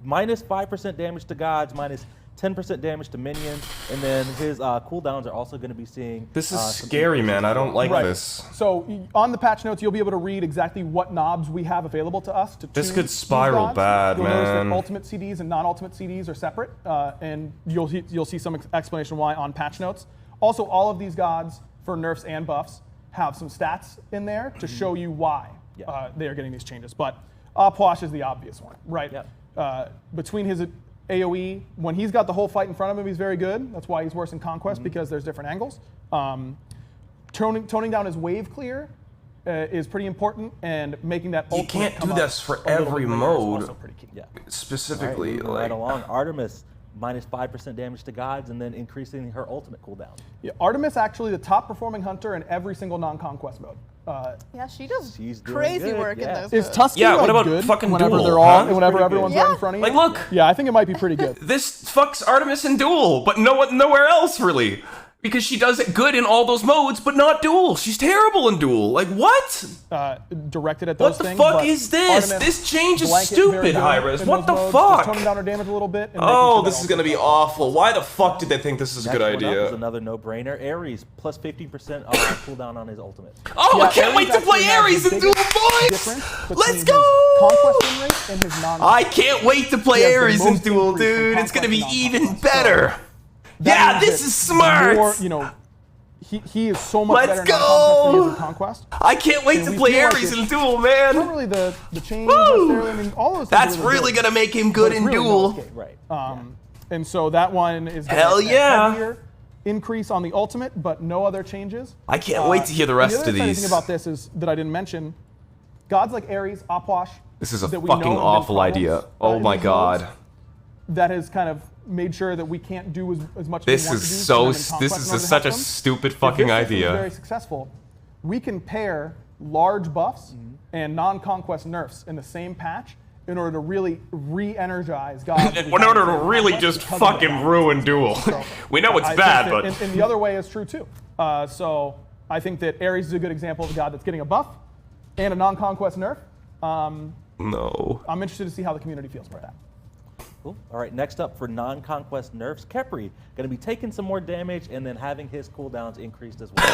minus 5% damage to gods, minus 10% damage to minions, and then his cooldowns are also going to be seeing. This is scary, man. I don't like this. So on the patch notes, you'll be able to read exactly what knobs we have available to us to. This could spiral bad, you'll man. Notice that ultimate CDs and non-ultimate CDs are separate, and you'll see some explanation why on patch notes. Also, all of these gods for nerfs and buffs have some stats in there to show you why they are getting these changes. But Opwash is the obvious one, right? Between his AoE, when he's got the whole fight in front of him, he's very good. That's why he's worse in Conquest, because there's different angles. Toning down his wave clear is pretty important, and making that you can't do this for every mode. Pretty key. Specifically, right along. Artemis, minus 5% damage to gods, and then increasing her ultimate cooldown. Artemis actually the top performing hunter in every single non-conquest mode. She does crazy work in those. Is Tusky what about good fucking whenever Duel, they're all, whenever everyone's right in front of you? Like, look. Yeah, I think it might be pretty good. This fucks Artemis in Duel, but nowhere else really. Because she does it good in all those modes, but not Duel. She's terrible in Duel. Like, what? Directed at those things. What the fuck is this? This change is stupid, Hi-Res. What the fuck? Toning down her damage a little bit. Oh, this is gonna be awful. Why the fuck did they think this is a good idea? Is another no-brainer. Ares, plus 50% cooldown on his ultimate. Oh, I can't wait to play Ares in Duel, boys! Let's go! I can't wait to play Ares in Duel, dude. It's gonna be even better. Yeah, this is smart! He is so much better in Conquest than he is in Conquest. I can't wait to play Ares in Duel, man! Not really the change necessarily. I mean, all those things that's really gonna make him good in Duel. Right. And so that one is hell yeah! Heavier increase on the ultimate, but no other changes. I can't wait to hear the rest of these. The other thing about this is that I didn't mention, gods like Ares, Opwash. This is a fucking awful idea. Oh my god. That has kind of made sure that we can't do as much. This is such a stupid fucking idea. Very successful. We can pair large buffs and non-conquest nerfs in the same patch in order to really re-energize gods. In order to really just fucking ruin Duel. We know it's bad, but and the other way is true too. So I think that Ares is a good example of a god that's getting a buff and a non-conquest nerf. No. I'm interested to see how the community feels about that. Cool. All right, next up for non-conquest nerfs, Khepri going to be taking some more damage and then having his cooldowns increased as well.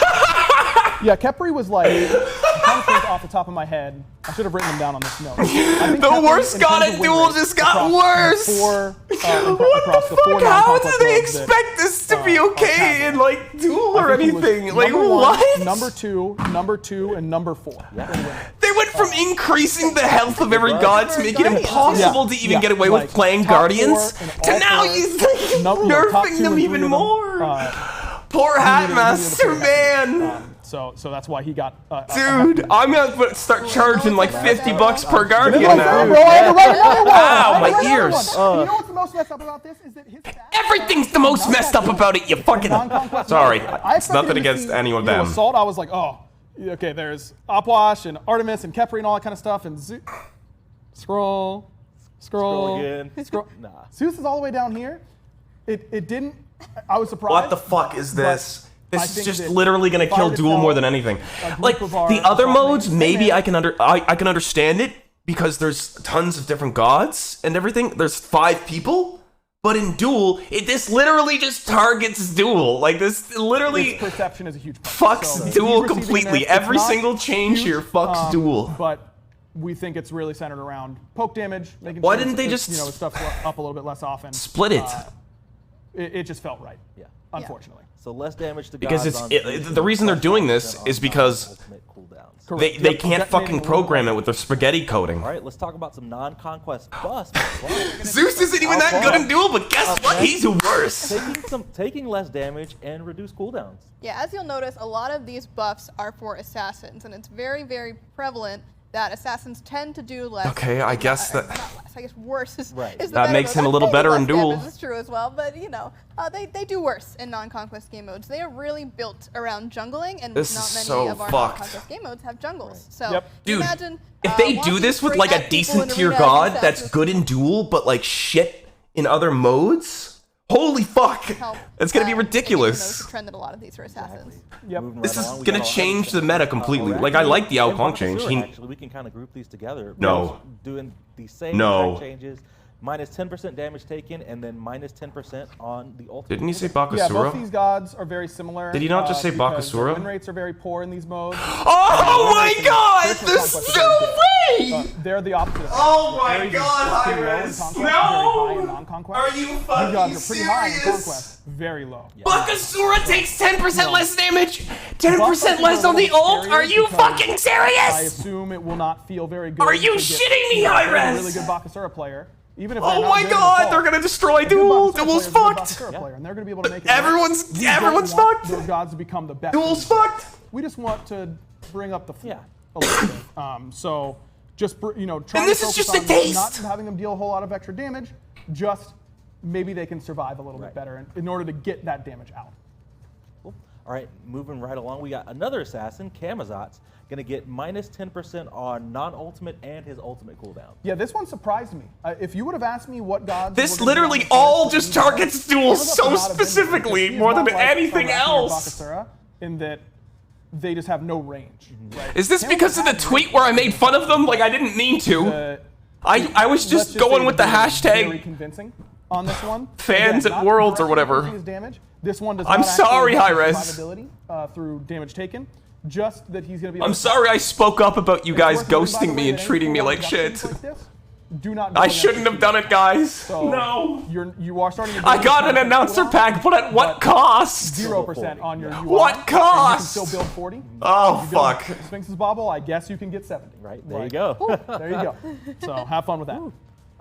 Yeah, Khepri was like, I'm trying to think off the top of my head. I should have written them down on this note. The worst god at Duel just got worse! What the fuck? How do they expect this to be okay in like Duel or anything? Like what? Number two, and number 4. They went from increasing the health of every god to make it impossible to even get away with playing Guardians to now he's like nerfing them even more. Poor Hatmaster, man! So that's why he got. Dude, I'm gonna start charging like $50 per Bro, guardian I now. had to write another one. Ow, my ears. You know what's the most messed up about this is that his stats Everything's the most messed up about it, you fucking. Non-conquest Sorry, mode. I it's expected nothing him to against see, any of you know, them. Assault, I was like, oh, okay, there's Opwash and Artemis and Kepri and all that kind of stuff, and scroll. again. Scroll. Nah. Zeus is all the way down here. It didn't. I was surprised. What the fuck is this? I This is think just that literally gonna kill Fire Duel Repel, more than anything. a group Like of our the other top modes, lanes, maybe hey, I can understand it because there's tons of different gods and everything. There's 5 people, but in Duel, this literally just targets Duel. Like this literally Its perception is a huge part. fucks So he's Duel receiving completely. nerfs. It's Every not single change huge, here fucks Duel. But we think it's really centered around poke damage. Making Why sure didn't they it's, just you know, stuff up a little bit less often? Split it. It just felt right. Yeah. Unfortunately. So less damage to Because gods it's on Zeus the reason they're and doing 5% this on is because non-ultimate cooldowns. Correct. they Yep, can't fucking detonating a program little it with their spaghetti coding. All right, let's talk about some non-conquest buffs. Zeus isn't even that good in Duel, but guess what? He's worse. taking less damage and reduce cooldowns. Yeah, as you'll notice, a lot of these buffs are for assassins, and it's very, very prevalent that assassins tend to do less. Okay, I guess that. Not less, I guess worse is, Right. is the That better makes mode. him a little Maybe better less in Duel. damage is true as well, but you know, they do worse in non-conquest game modes. They are really built around jungling, and This not is many so of our fucked. non-conquest game modes have jungles. So Yep. you Dude, imagine if they do walking this with straight like at a people in decent tier arena god against that's Axis, good in Duel, but like shit in other modes, holy fuck, help, it's gonna be continuing ridiculous. those trend that a lot of these are assassins. Yep. Moving This right is along, we gonna got a lot change of the meta completely. Like I like the Ao Kong change. Actually, we can kind of group these together. No. We're doing the same No. exact changes. Minus 10% damage taken, and then minus 10% on the ultimate. Didn't he say Yeah, both Bakasura? these gods are very similar. Did he not just say because their Bakasura? Win rates are very poor in these modes. Oh my god, Traditional there's conquest is no very good. way! They're the opposite. of Oh that. my Ares is god, pretty low in Hi-Rez. conquest, very high in No! non-conquest. Are you These fucking gods are pretty high in serious? conquest, very low. Bakasura takes 10% less damage, 10% Buff less on the are a little ult. Are scarier you because fucking I serious? assume it will not feel very good. Are you to get, shitting me, you know, a Hi-Rez? really good Bakasura player. Even if Oh they're not my good in god, assault, they're gonna destroy a good Duel. Bakasura Duel's player is a good fucked. Bakasura player, and they're going to be able to make it. Everyone's We don't everyone's want fucked. Those gods to become the best. Duel's in the game. fucked. We just want to bring up the floor Yeah. a little bit. So just you know, trying this to is focus just a on taste. not having them deal a whole lot of extra damage. Just maybe they can survive a little bit better in order to get that damage out. Cool. All right, moving right along, we got another assassin, Camazot's, going to get minus 10% on non-ultimate and his ultimate cooldown. Yeah, this one surprised me. If you would have asked me what gods, This were gonna be literally on the all list, just you know, targets Duel Camazot so would not have been there specifically because he is more than not like anything a Rexsi or else. Bakasura in that they just have no range. Right? Is this Camazot because of the has tweet range. where I made fun of them? Like I didn't mean to. The- I was let's just say going with the they were Very hashtag. convinced on this one. Fans Again, at not Worlds or directly whatever. increasing his damage. This one does I'm not sorry, actually Hi-Rez. survivability, through damage taken. Just that he's going to be. I'm sorry I spoke up about you It's guys worth noting, by the ghosting me way, and that any treating me full-on like shit. reductions like this do not go I against shouldn't the have done it, guys. So No. you are starting to. I got an announcer pack, but at what cost? 0% on your UI. What and cost? You can still build 40. Oh, You build fuck. Sphinx's Bobble, I guess you can get 70. Right, there you go. There you go. So have fun with that.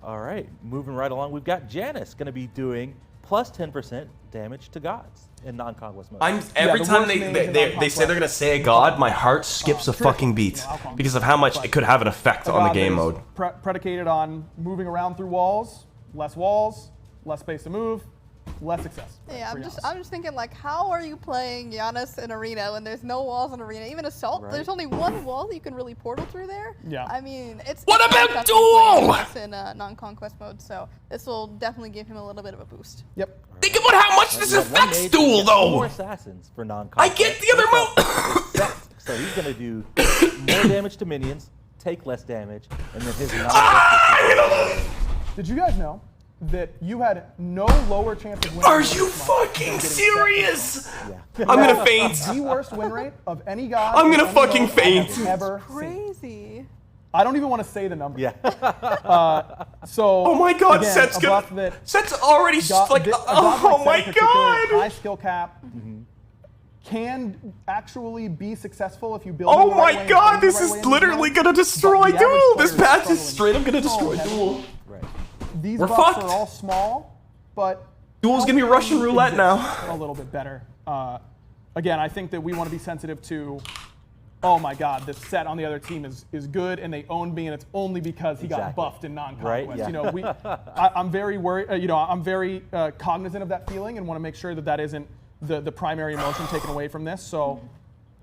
All right, moving right along, we've got Janice going to be doing plus 10% damage to gods in non-conquest mode. Every the time worst they names they, in they, non-conquest. they say they're gonna say a god, my heart skips a fucking beat because of how much it could have an effect on the God game that is mode. Predicated on moving around through walls, less space to move, less success. Yeah, for I'm just Giannis. thinking like, how are you playing Giannis in arena when there's no walls in arena? Even assault, Right. there's only one wall that you can really portal through there. Yeah. I mean, it's What it's about tough to play Duel? Giannis in non-conquest mode, so this will definitely give him a little bit of a boost. Yep. Think about how much this We got one affects mage, Duel, we got two more though. assassins for I non-conquest. get the other mode. So he's going to do more damage to minions, take less damage, and then his Did you guys know that you had no lower chance of winning? Are this you month fucking than getting set serious? Yeah. I'm gonna faint. The worst win rate of any god. I'm gonna in any fucking mode I have faint. Ever seen. Crazy. I don't even want to say the number. Yeah. So. Oh my god, again, Set's a gonna. buff that Set's already God, like. a god Oh like my Set in particular, god. high skill cap. Can actually be successful if you build. Oh it the right way my and god, play it the this right way is in the literally game. gonna destroy But the average Duel. This player is patch is struggling straight up gonna so destroy heavily. Duel. Right. These We're buffs fucked. are all small, but Duel's gonna be Russian roulette now. a little bit better. again, I think that we want to be sensitive to, oh my God, this set on the other team is good, and they owned me, and it's only because he got buffed in non-conquest. Right? Yeah. You know, I'm very worried. You know, I'm very cognizant of that feeling, and want to make sure that that isn't the primary emotion taken away from this. So,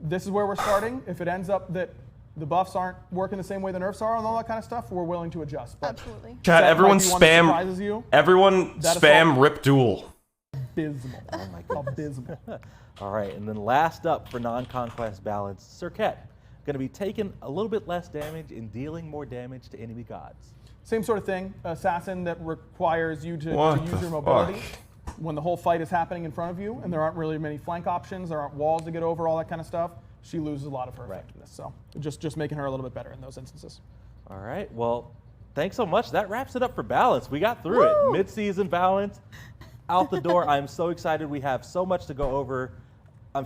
this is where we're starting. If it ends up that the buffs aren't working the same way the nerfs are and all that kind of stuff, we're willing to adjust. But Absolutely. Chat, everyone might be one that surprises spam. you. Everyone That spam assault- rip duel. Abysmal. Oh my goodness. Abysmal. All right, and then last up for non-conquest ballads, Serket. Going to be taking a little bit less damage and dealing more damage to enemy gods. Same sort of thing. Assassin that requires you to What use the your mobility fuck? when the whole fight is happening in front of you, and there aren't really many flank options, there aren't walls to get over, all that kind of stuff. She loses a lot of her effectiveness. So just making her a little bit better in those instances. All right, well, thanks so much. That wraps it up for balance. We got through it. Mid-season balance, out the door. I'm so excited. We have so much to go over.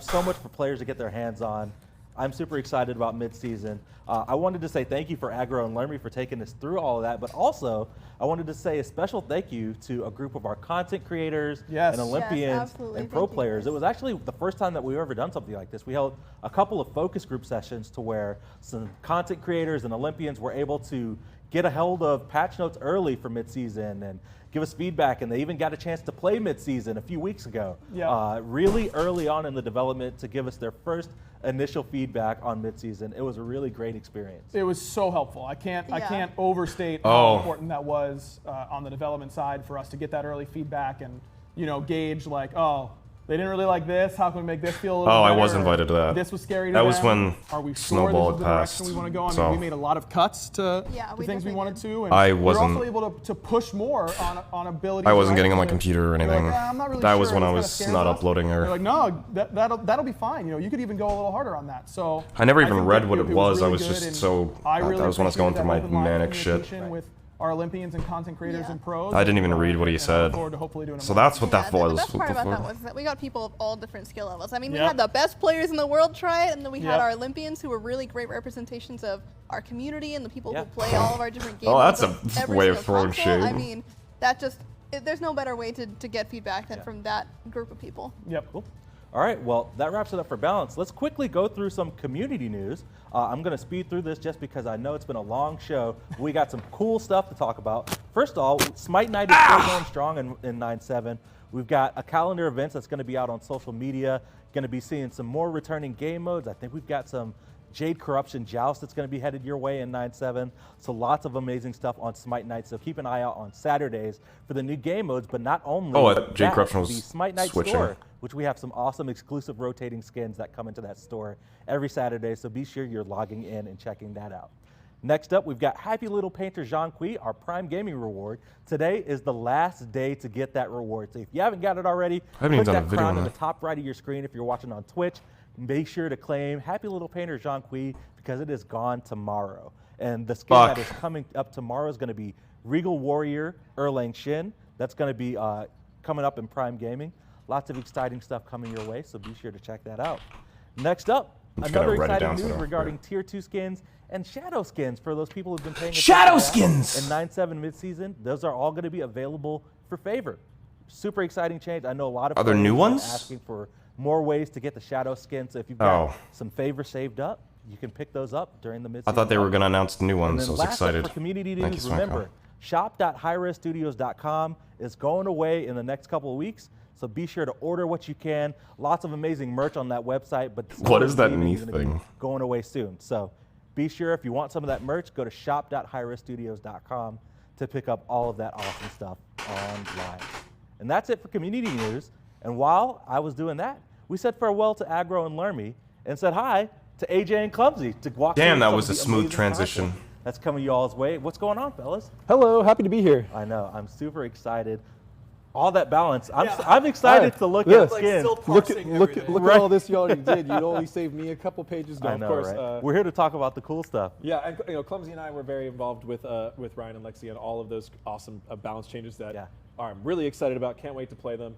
So much for players to get their hands on. I'm super excited about mid-season. I wanted to say thank you for Aggro and Lermy for taking us through all of that, but also I wanted to say a special thank you to a group of our content creators Yes. and Olympians absolutely. and pro Thank you, players. guys. It was actually the first time that we've ever done something like this. We held a couple of focus group sessions to where some content creators and Olympians were able to get a hold of patch notes early for mid-season and give us feedback, and they even got a chance to play mid-season a few weeks ago. Yeah. Really early on in the development to give us their first initial feedback on mid-season. It was a really great experience. It was so helpful. I can't overstate Oh. how important that was on the development side for us to get that early feedback and gauge like, oh, they didn't really like this. How can we make this feel a little Oh, better? I was invited to that. This was scary to That was them. when Are we sure Snowball this is the had direction we passed, want to go? I mean, so- we made a lot of cuts to Yeah, the we things we definitely wanted did. to. And I we were also wasn't- able to push more on abilities. I wasn't right? getting on my You're- computer or you're anything. Like, I'm not really That sure. was when This I kinda was scares not us." uploading or- They're like, no, that'll be fine. You could even go a little harder on that. So I never even think read that, what it was was. I really was good, just and so- I really that was when I was going appreciated through my that open line of manic shit. communication with our Olympians and content creators Yeah. and pros. I didn't even read what he and I look said. forward to hopefully doing So more. that's what that Yeah, was. the best part about that before. was that we got people of all different skill levels. I mean, we Yep. had the best players in the world try it, and then we had Yep. our Olympians who were really great representations of our community and the people Yeah. who play all of our different games. Oh, that's on a every way of single throwing console. I shade. mean, there's no better way to get feedback than from that group of people. Yep. Cool. All right, well, that wraps it up for balance. Let's quickly go through some community news. I'm going to speed through this just because I know it's been a long show. We got some cool stuff to talk about. First of all, Smite Night is still going strong in 9.7. We've got a calendar of events that's going to be out on social media. Going to be seeing some more returning game modes. I think we've got some Jade Corruption Joust that's going to be headed your way in 9.7. So lots of amazing stuff on Smite Night. So keep an eye out on Saturdays for the new game modes, but not only Jade that, Corruption was the Smite Night switching. store, which we have some awesome exclusive rotating skins that come into that store every Saturday. So be sure you're logging in and checking that out. Next up, we've got Happy Little Painter Jean-Qui, our Prime Gaming reward. Today is the last day to get that reward. So if you haven't got it already, I haven't even click done a that video crown on in the that. top right of your screen if you're watching on Twitch. Make sure to claim Happy Little Painter Jean-Qui because it is gone tomorrow. And the skin that is coming up tomorrow is going to be Regal Warrior Erlang Shin. That's going to be coming up in Prime Gaming. Lots of exciting stuff coming your way, so be sure to check that out. Next up, just gonna another write it down exciting so I news don't regarding forget. Tier 2 skins and Shadow skins for those people who've been paying attention Shadow to that skins! in 9.7 mid-season. Those are all going to be available for favor. Super exciting change. I know a lot of Are there players new are ones? asking for more ways to get the Shadow skin. So if you've got Oh. some favor saved up, you can pick those up during the I mid-season. thought they were going to announce new And ones, then so I was last excited. up for community Thank news, you, Smiko. remember, shop.highresstudios.com is going away in the next couple of weeks. So be sure to order what you can. Lots of amazing merch on that website. But What is that Gaming knee is gonna be thing? Going away soon. So be sure if you want some of that merch, go to shop.highresstudios.com to pick up all of that awesome stuff online. And that's it for community news. And while I was doing that, we said farewell to Aggro and Lermy and said hi to AJ and Clumsy to walk Damn, through that some was of a the smooth amazing transition. content that's coming y'all's way. What's going on, fellas? Hello, happy to be here. I know, I'm super excited. All that balance. I'm, Yeah. I'm excited Hi. to look Yeah. at Like skins. still Look parsing at everything. all this you already did. You only saved me a couple pages. No, I know, of course. right? We're here to talk about the cool stuff. Yeah, and Clumsy and I were very involved with Ryan and Lexi and all of those awesome balance changes that I'm really excited about. Can't wait to play them.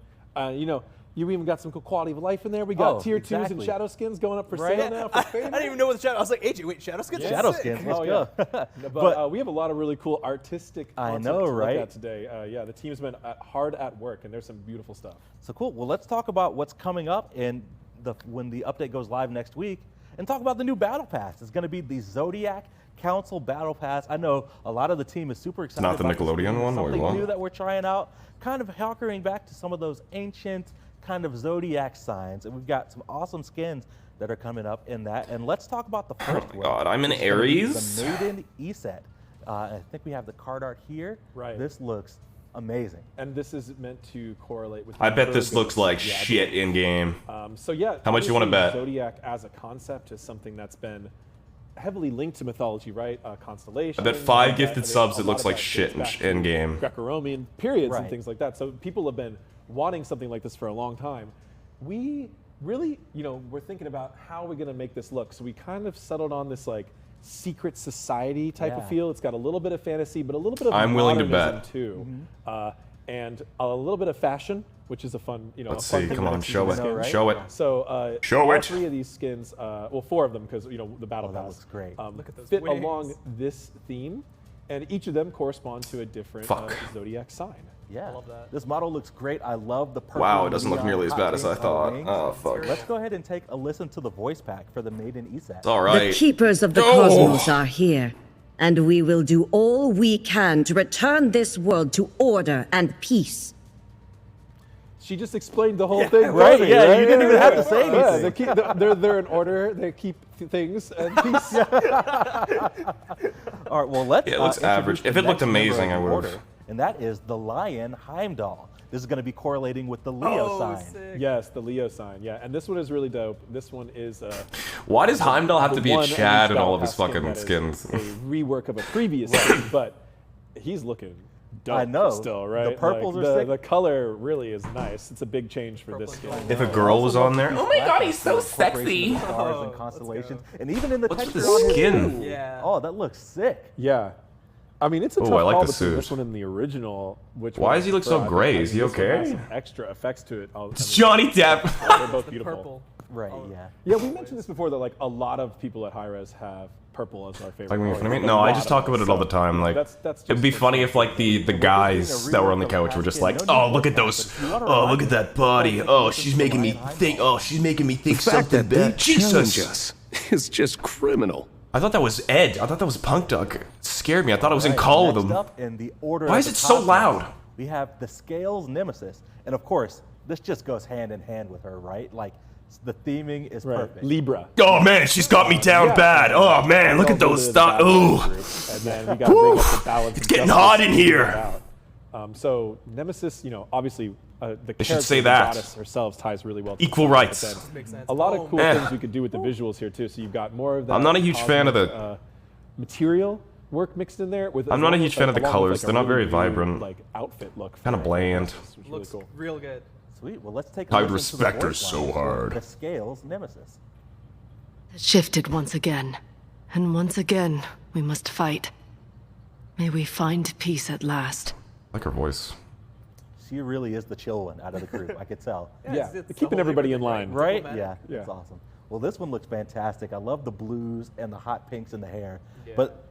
You even got some cool quality of life in there. We got tier 2s and exactly. shadow skins going up for Right. sale now for I favor. didn't even know what the shadow. I was like, AJ, wait, shadow skins. Shadow Sick. skins, let's Oh, go. yeah. But we have a lot of really cool artistic I content know, to right? look at today. Yeah, the team's been hard at work, and there's some beautiful stuff. So cool. Well, let's talk about what's coming up. And when the update goes live next week and talk about the new battle pass. It's going to be the Zodiac Council battle pass. I know a lot of the team is super excited. Not the about Nickelodeon one, or something what? new that we're trying out, kind of harkering back to some of those ancient kind of Zodiac signs, and we've got some awesome skins that are coming up in that. And let's talk about the first one. God, I'm an This is gonna be Aries. The Maiden E-set. I think we have the card art here. Right. This looks amazing. And this is meant to correlate with. I bet the this looks like Yeah, shit in game. So yeah. How much you wanna obviously bet? Zodiac as a concept is something that's been heavily linked to mythology, right? Constellation. I bet 5 gifted subs, it looks like shit in game. Greco-Roman periods Right. and things like that. So people have been wanting something like this for a long time. We really, we're thinking about how we're gonna make this look. So we kind of settled on this like secret society type of Yeah. feel. It's got a little bit of fantasy, but a little bit of I'm willing to modernism bet. too, and a little bit of fashion, which is a fun, Let's a fun see, thing come that on, it's show used it, in the skin. show it. So Show all it. 3 of these skins, well, 4 of them, because the battle Oh, that pass looks great. Look at those fit wings. along this theme, and each of them correspond to a different Fuck. zodiac sign. Yeah, love that. This model looks great. I love the purple. Wow, it doesn't look neon nearly as hot bad as I pink on thought. wings. Oh, fuck. Let's go ahead and take a listen to the voice pack for the Maiden E-set. It's all The right. keepers of the Oh. cosmos are here, and we will do all we can to return this world to order and peace. She just explained the whole thing, for right, me, yeah, right? you didn't even have to say Yeah, anything. they're in order. They keep things and peace. All right, well, let's. Yeah, it looks introduce average. the If it looked next member amazing, of I the would've. order, And that is the Lion Heimdall. This is going to be correlating with the Leo sign. Sick. Yes, the Leo sign. Yeah, and this one is really dope. This one is. Why does Heimdall have the to be a one Chad in battle all of his pass skin fucking that is skins? A rework of a previous skin, but he's looking dope I know. still, right? The purples Like, are sick. The color really is nice. It's a big change for this skin. If a girl was on there, oh my god, he's so Incorporation sexy. of Stars and constellations, and even in the What's texture the on his skin? suit. Yeah. Oh, that looks sick. Yeah. I mean, it's a Ooh, tough I like call the between suit. this one and the original. Which Why one does he I look so prefer. gray? I Is he think this one has okay? some extra effects to it. It's Johnny Depp. They're both beautiful. Purple. Right, yeah. Yeah, we mentioned this before that like a lot of people at Hi-Res have purple as our favorite. Like making color. fun of me? Like, a No, I lot just of talk us, about it all so, the time. Like, that's it'd just be for funny fun. if like the guys that were on the couch were just like, oh, look at those, oh, look at that body, oh, she's making me think, The fact something that they bad. challenge Jesus. us is just criminal. I thought that was Ed. I thought that was Punk Duck. It scared me. I thought I was in Right, call with next him. up in the order Why of is the it so cosmos, loud? We have the Scales Nemesis, and of course, this just goes hand in hand with her, right? Like the theming is Right. perfect. Libra. Oh man, she's got me down Yeah. bad. Oh man, look at those stuff. stars. Ooh. And then we got to bring up the balance. It's and getting justice hot in to figure here. it out. So Nemesis, obviously the They should character, say the that. goddess herself ties really well. To Equal the story, rights. but then Makes sense. A lot of cool Eh. things we could do with the visuals here too. So you've got more of that. I'm not a huge fan of the- cosmic, material work mixed in there. With I'm not a huge fan of the along with, colors. like, a They're not really very vibrant. Like outfit look. Kinda for it. bland. Which is really Looks cool. real good. Sweet. Well, let's take a I would listen to the respect her voice so line for hard. The Scales Nemesis. Shifted once again. And once again, we must fight. May we find peace at last. I like her voice. She really is the chill one out of the group. I could tell. Yeah, it's the keeping whole everybody in everything, line. Right? Diplomatic. Yeah, Yeah. that's awesome. Well, this one looks fantastic. I love the blues and the hot pinks in the hair. Yeah. But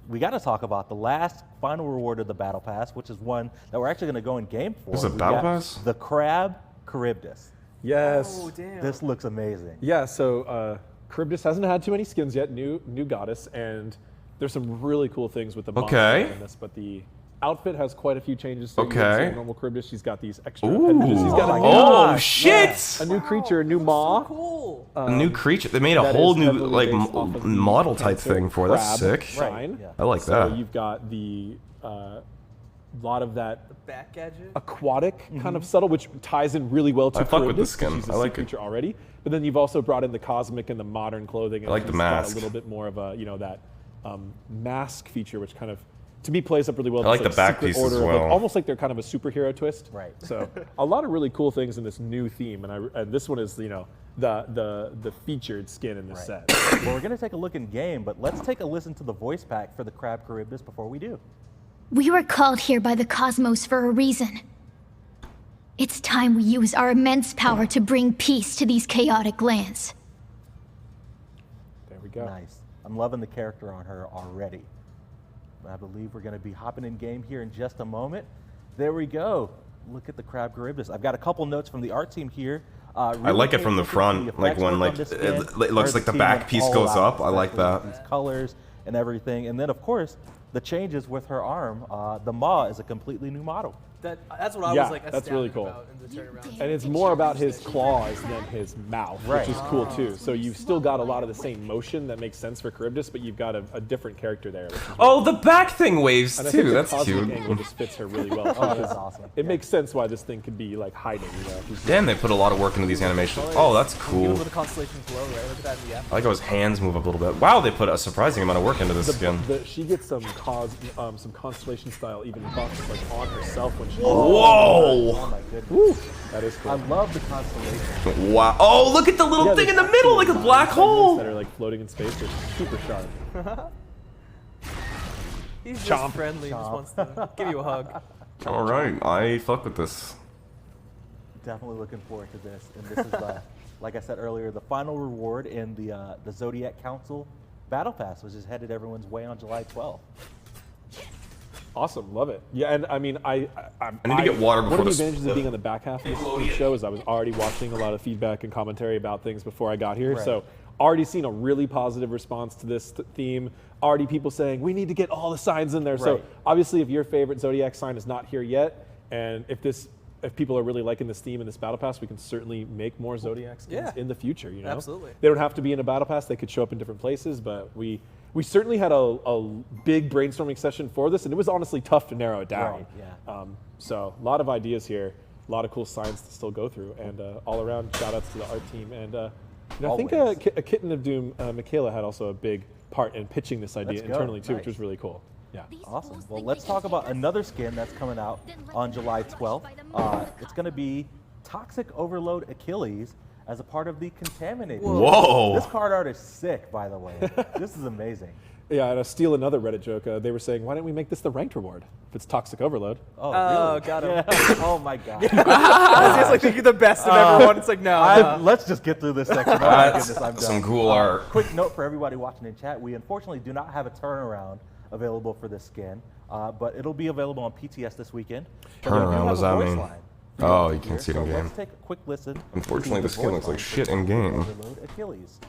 we got to talk about the last final reward of the Battle Pass, which is one that we're actually going to go in game for. This is a We Battle got Pass? The Crab Charybdis. Yes. Oh, damn. This looks amazing. Yeah, so Charybdis hasn't had too many skins yet, new goddess, and there's some really cool things with the monster Okay. in this, but the outfit has quite a few changes to Okay. normal Charybdis. She's got these extra Ooh. appendages. She's got Oh shit! a new creature, a new maw. Cool. A new creature. They made a that whole is new heavily like based off of the model type Cancer thing for it. That's crab sick. Sign. yeah. I like So that. you've got the lot of that Back gadget. aquatic kind of subtle, which ties in really well to I fuck with the Charybdis, 'cause skin. She's a I sea like it. creature already. But then you've also brought in the cosmic and the modern clothing. And I like the she's got mask. a little bit more of a that mask feature, which kind of to me plays up really well. I like This, the back secret piece as order of, like, well. almost like they're kind of a superhero twist. Right. So a lot of really cool things in this new theme, and this one is the featured skin in this set. Well, we're going to take a look in game, but let's take a listen to the voice pack for the Crab Charybdis before we do. We were called here by the cosmos for a reason. It's time we use our immense power to bring peace to these chaotic lands. There we go. Nice. I'm loving the character on her already. I believe we're going to be hopping in game here in just a moment. There we go. Look at the Crab Charybdis. I've got a couple notes from the art team here. I like it from the front, like when like it looks like the back piece goes up. I like that. These colors and everything, and then of course the changes with her arm. The Maw is a completely new model. That's what I was like. That's really cool. About in the turnaround. And it's more about his claws than his mouth, which is cool too. So you've still got a lot of the same motion that makes sense for Charybdis, but you've got a different character there. Oh, the back thing waves and too. That's That's cute. angle just fits her really well. That's awesome. It makes sense why this thing could be like hiding. You know, Damn, they put a lot of work into these animations. Oh, that's cool. With the constellations below, right? Look at that in the app. I like how his hands move up a little bit. Wow, they put a surprising amount of work into this skin. She gets some constellation style even buffs like on herself when she. Whoa! Oh my goodness. Woo. That is cool. I love the constellation. Wow! Oh, look at the little thing in the middle, like a black hole. That are like floating in space. They're super sharp. He's just friendly. He just wants to give you a hug. All right, I fuck with this. Definitely looking forward to this, and this is like I said earlier, the final reward in the Zodiac Council Battle Pass, which is headed everyone's way on July 12th. Awesome, love it. Yeah, and I mean, I need to get water before one of the this. advantages of being on the back half of the show is I was already watching a lot of feedback and commentary about things before I got here. Right. So already seen a really positive response to this theme. Already people saying we need to get all the signs in there. Right. So obviously, if your favorite Zodiac sign is not here yet, and if people are really liking this theme and this battle pass, we can certainly make more Zodiac skins in the future. You know, absolutely. They don't have to be in a battle pass; they could show up in different places. But we certainly had a big brainstorming session for this, and it was honestly tough to narrow it down. Right, yeah. So a lot of ideas here, a lot of cool signs to still go through, and all around shout outs to the art team. And I think a Kitten of Doom, Michaela had also a big part in pitching this idea internally too, which was really cool. Yeah. Awesome. Well, let's talk about another skin that's coming out on July 12th. It's going to be Toxic Overload Achilles as a part of the Contaminated. Whoa! This card art is sick, by the way. This is amazing. Yeah, and to steal another Reddit joke, they were saying, why don't we make this the ranked reward if it's Toxic Overload? Oh, really? Got him. Oh my God. It's like you're the best of everyone. It's like, no. Let's just get through this section. Oh my That's goodness, I'm done. some cool art. Quick note for everybody watching in chat, we unfortunately do not have a turnaround available for this skin, but it'll be available on PTS this weekend. Turnaround, what does that mean? Oh, you can't see it in game. Let's take a quick listen. Unfortunately, the skin looks like shit in game. Achilles.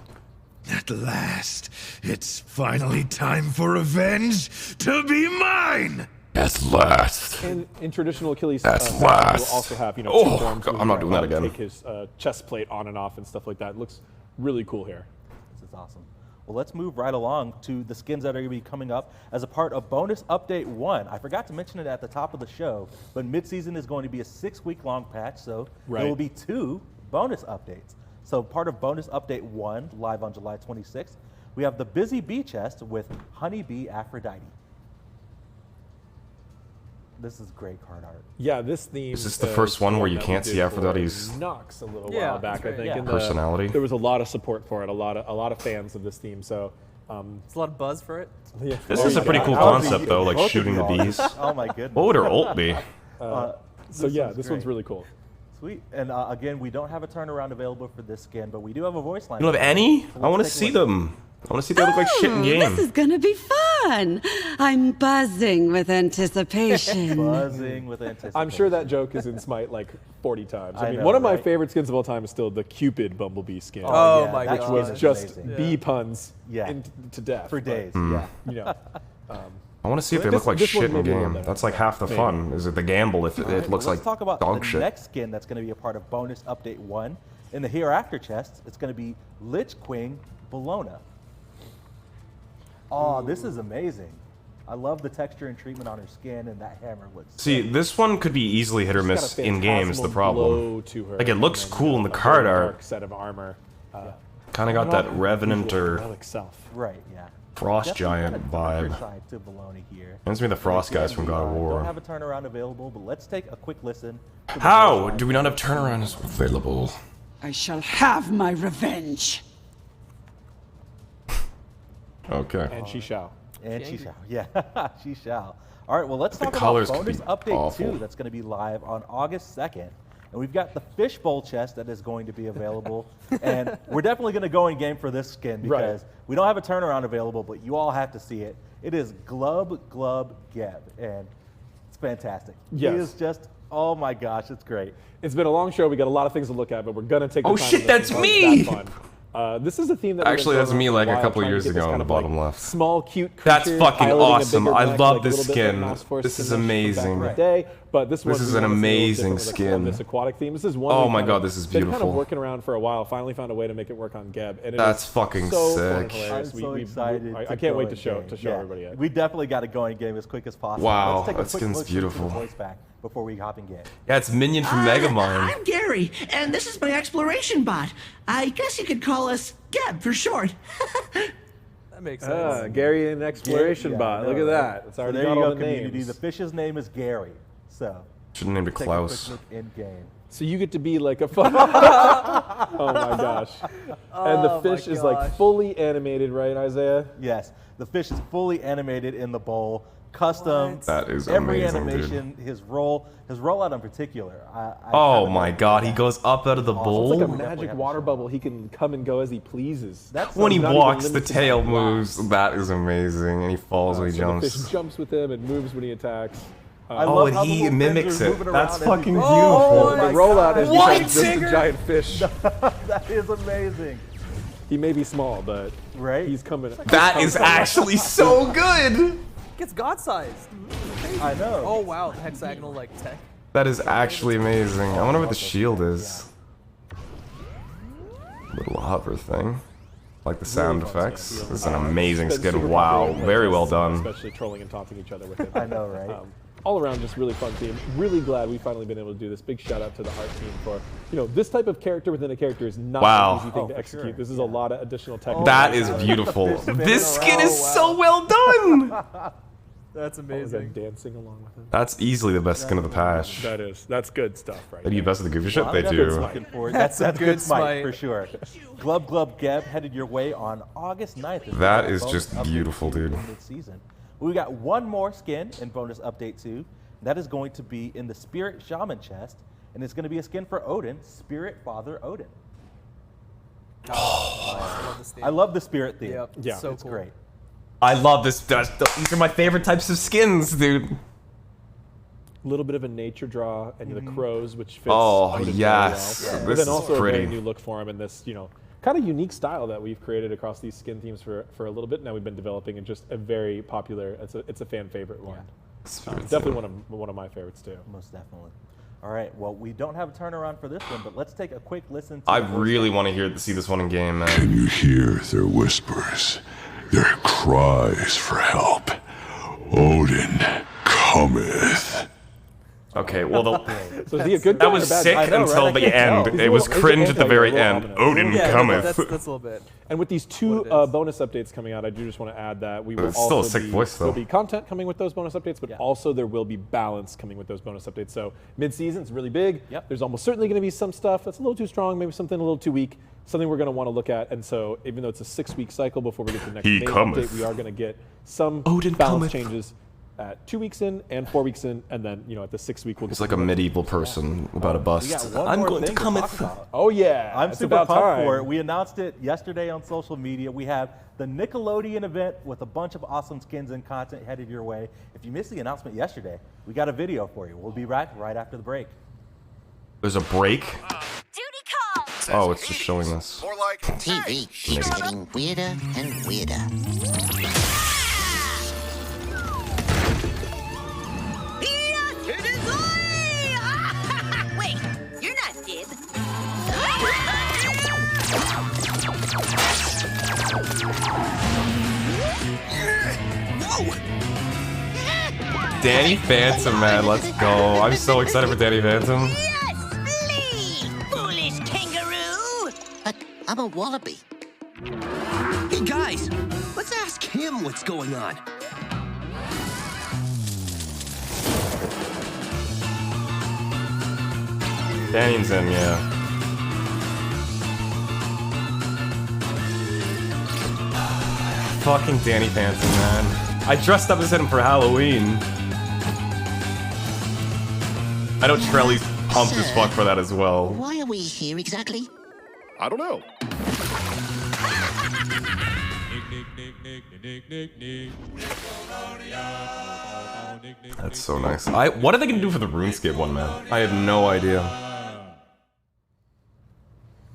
At last, it's finally time for revenge to be mine! At last. In traditional Achilles, At we'll last. also have two forms. God, I'm not doing that again. Take his chest plate on and off and stuff like that. It looks really cool here. This is awesome. Well, let's move right along to the skins that are going to be coming up as a part of Bonus Update 1. I forgot to mention it at the top of the show, but mid-season is going to be a 6-week-long patch, so there will be 2 bonus updates. So part of Bonus Update 1, live on July 26th, we have the Busy Bee chest with Honeybee Aphrodite. This is great card art. Yeah, this theme. Is this the first one where you can't see Aphrodite's Nox a little while back, I think. Yeah. And personality? There was a lot of support for it, a lot of fans of this theme. So It's a lot of buzz for it. yeah. This is a pretty cool concept, though, like shooting the bees. Oh my goodness. What would her ult be? So yeah, this great. one's really cool. Sweet. And again, we don't have a turnaround available for this skin, but we do have a voice line. You don't have any? So I want to let's see take a look. them. I want to see if they look like shit in game. This is gonna be fun. I'm buzzing with anticipation. Buzzing with anticipation. I'm sure that joke is in Smite like 40 times. I mean, know, one of my right? favorite skins of all time is still the Cupid Bumblebee skin. Oh yeah, my that God. skin was is just amazing. bee puns Yeah. to death. For but, days. Hmm. Yeah. You know, I want to see if they This- look like this one shit in may be a little game. better. That's like half the fun. Is it the gamble if All right, it looks let's like talk about dog the shit? next skin that's going to be a part of Bonus Update 1. In the Hereafter chest, it's going to be Lich Queen Bologna. Oh, this is amazing. I love the texture and treatment on her skin, and that hammer looks See, sick. this one could be easily hit or she's got miss a in game is the phantasmal problem. glow to her, Like, it looks and then, cool in the a card very art. dark set of armor. Kind of got that Revenant or relic self. Right, yeah. Frost Definitely Giant got a darker vibe. side to Bologna here. Reminds me of the Frost guys from God of Don't War. have a turnaround available, but let's take a quick listen. To the How voice line. do we not have turnarounds available? I shall have my revenge. Okay. And she shall. And she shall. Yeah, she shall. All right, well, let's The talk about colors could Bonus be Update awful. 2 that's going to be live on August 2nd. And we've got the Fishbowl chest that is going to be available. And we're definitely going to go in game for this skin because we don't have a turnaround available, but you all have to see it. It is Glub Glub Geb, and it's fantastic. Yes. He is just Oh my gosh, it's great. It's been a long show. We got a lot of things to look at, but we're gonna take. Oh the time shit, that's me! This is a theme that actually that's me like a couple years ago on the bottom left. Small, cute That's creature fucking awesome. I neck, love like this skin. This is amazing. But this is an amazing skin. This aquatic theme. This is one. Oh my god, this is beautiful. Been kind of working around for a while. Finally found a way to make it work on Geb. And that's fucking so sick. I'm so excited. I can't wait to show everybody it. We definitely got to go in game as quick as possible. Wow, Let's take that skin's beautiful. Voice back before we hop in game. Yeah, it's Minion from Megamind. I'm Gary, and this is my exploration bot. I guess you could call us Geb for short. That makes sense. Gary and exploration bot. Look at that. It's already got all the names. The fish's name is Gary, so. Should have named it Klaus. In game. So you get to be like a fun. Oh my gosh. And the fish is like fully animated, right, Isaiah? Yes. The fish is fully animated in the bowl. Custom. That is every amazing, animation, dude. his rollout in particular. Oh my god, he goes up out of the bowl. It's like a magic water bubble. He can come and go as he pleases. That's when he walks, the tail moves. That is amazing, and he falls when he jumps. The fish jumps with him and moves when he attacks. Oh, and he mimics it. That's fucking beautiful. Oh, the rollout is just a giant fish. That is amazing. He may be small, but he's coming. That is actually so good. It's god-sized. I know. Oh wow, the hexagonal like tech. That is actually amazing. I wonder what the shield is. Little hover thing. Like the sound effects. This is an amazing skin. Wow, very well done. Especially trolling and taunting each other with it. I know, right? All around, just really fun team. Really glad we've finally been able to do this. Big shout out to the art team for, this type of character within a character is not an easy thing to execute. Sure. This is a lot of additional tech. That is beautiful. This skin is so well done. That's amazing. Dancing along with it. That's easily the best skin of the patch. That is. That's good stuff, right? They do best of the goofy shit. Well, they do. That's good Smite for sure. Glub Geb headed your way on August 9th. That is just beautiful, dude. Mid-season. We got one more skin in bonus update 2. That is going to be in the Spirit Shaman chest, and it's going to be a skin for Odin, Spirit Father Odin. I love the Spirit theme. Yep. Yeah, so it's cool. great. I love this. These are my favorite types of skins, dude. A little bit of a nature draw, and the crows, which fits. Oh Odin yes, very well. this But then is also pretty. a very new look for him, and this, kind of unique style that we've created across these skin themes for a little bit now. We've been developing, and just a very popular. It's a fan favorite one. Definitely one of my favorites too. Most definitely. All right. Well, we don't have a turnaround for this one, but let's take a quick listen. I really want to see this one in game, man. Can you hear their whispers, their cries for help? Odin cometh. Okay, well, So is he a good guy that was or a bad sick guy? until the end. It was cringe at the very end. Odin cometh. That's a little bit. And with these two bonus updates coming out, I do just want to add that we will It's still a also sick voice, though. there'll be content coming with those bonus updates, but also there will be balance coming with those bonus updates. So mid-season is really big. Yep. There's almost certainly going to be some stuff that's a little too strong, maybe something a little too weak, something we're going to want to look at. And so even though it's a 6-week cycle before we get to the next main update, we are going to get some balance changes at 2 weeks in and 4 weeks in, and then at the 6 week we'll get. It's like a medieval person about a bust. I'm going to come. Oh yeah, I'm it's super about pumped time. for it. We announced it yesterday on social media. We have the Nickelodeon event with a bunch of awesome skins and content headed your way. If you missed the announcement yesterday, we got a video for you. We'll be back right after the break. There's a break. Duty call. Oh, it's just showing us. More like TV keeps getting weirder and weirder. Wait, you're not dead. Danny Phantom, man, let's go. I'm so excited for Danny Phantom. Flee, foolish kangaroo! But I'm a wallaby. Hey guys, let's ask him what's going on. Danny's in, yeah. Fucking Danny Phantom, man. I dressed up as him for Halloween. I know Trelly's pumped as fuck for that as well. Why are we here exactly? I don't know. That's so nice. What are they gonna do for the RuneScape one, man? I have no idea.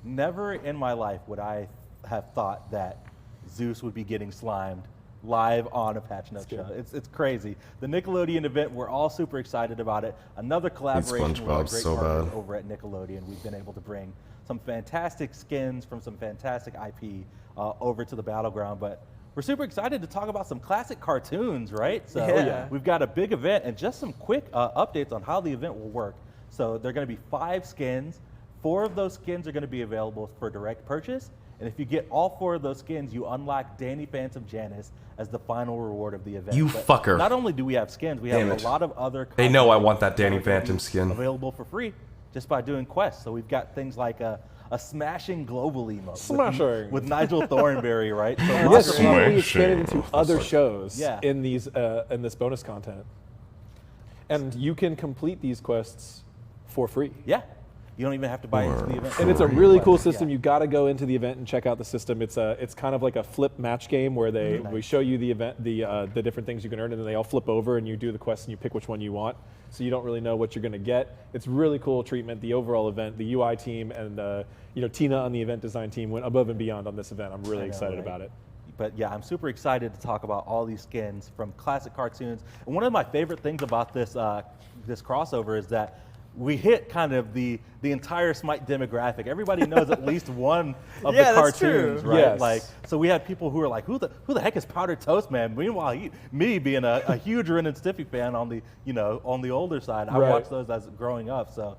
Never in my life would I have thought that Zeus would be getting slimed live on a Patch Note show. It's crazy. The Nickelodeon event, we're all super excited about it. Another collaboration with our great partners over at Nickelodeon. We've been able to bring some fantastic skins from some fantastic IP over to the Battleground, but we're super excited to talk about some classic cartoons, right? So we've got a big event and just some quick updates on how the event will work. So there are going to be 5 skins. 4 of those skins are going to be available for direct purchase. And if you get all 4 of those skins, you unlock Danny Phantom Janus as the final reward of the event. You but fucker. Not only do we have skins, we have a lot of other They know I want that Danny Phantom skin. Available for free just by doing quests. So we've got things like a smashing global emote with Nigel Thornberry, right? So yes, we expanded into other shows in these in this bonus content. And you can complete these quests for free. Yeah. You don't even have to buy into the event. And it's a really cool system. You got to go into the event and check out the system. It's kind of like a flip match game where we show you the event, the different things you can earn, and then they all flip over and you do the quest and you pick which one you want. So you don't really know what you're going to get. It's really cool treatment. The overall event, the UI team, and Tina on the event design team went above and beyond on this event. I'm really excited about it. But yeah, I'm super excited to talk about all these skins from classic cartoons. And one of my favorite things about this this crossover is that we hit kind of the entire Smite demographic. Everybody knows at least one of the cartoons, right? Yes. Like, so we have people who are like, who the heck is Powdered Toast Man? Meanwhile, me being a huge Ren and Stimpy fan on the on the older side, I watched those as growing up. So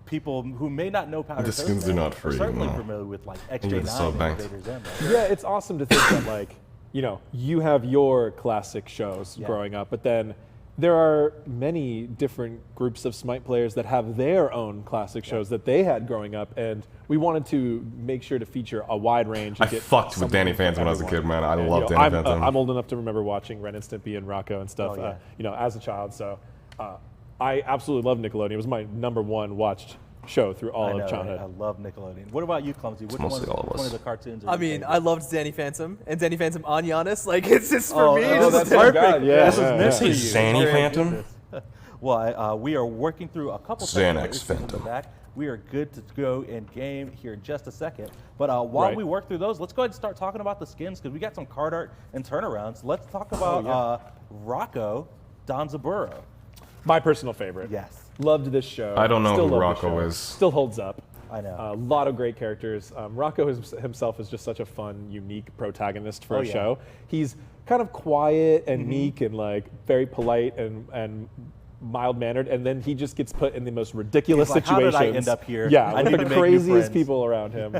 people who may not know Powdered Toast skins Man are not free, are certainly familiar with like XJ9 and Invader's End. Right? Yeah, it's awesome to think that like you have your classic shows growing up, but then there are many different groups of Smite players that have their own classic shows that they had growing up, and we wanted to make sure to feature a wide range. I fucked with Danny Phantom when I was a kid, man. I love Danny Phantom. I'm old enough to remember watching Ren and Stimpy and Rocco and stuff, as a child. So I absolutely love Nickelodeon. It was my #1 watched show through all of childhood. Right? I love Nickelodeon. What about you, Clumsy? Which one of the cartoons? I mean, I loved Danny Phantom and Danny Phantom on Giannis. Like, it's just for me. That's perfect. This is meant for you. Danny Phantom? Well, we are working through a couple Xanax Phantom. We are good to go in game here in just a second. But while we work through those, let's go ahead and start talking about the skins because we got some card art and turnarounds. Let's talk about Rocco Danzaburo. My personal favorite. Yes. Loved this show. I don't know Still who love Rocco is. Still holds up. I know. A lot of great characters. Rocco himself is just such a fun, unique protagonist for a show. He's kind of quiet and meek and like very polite and mild-mannered, and then he just gets put in the most ridiculous situations. How did I end up here? Yeah, I with need the to make craziest new friends. people around him.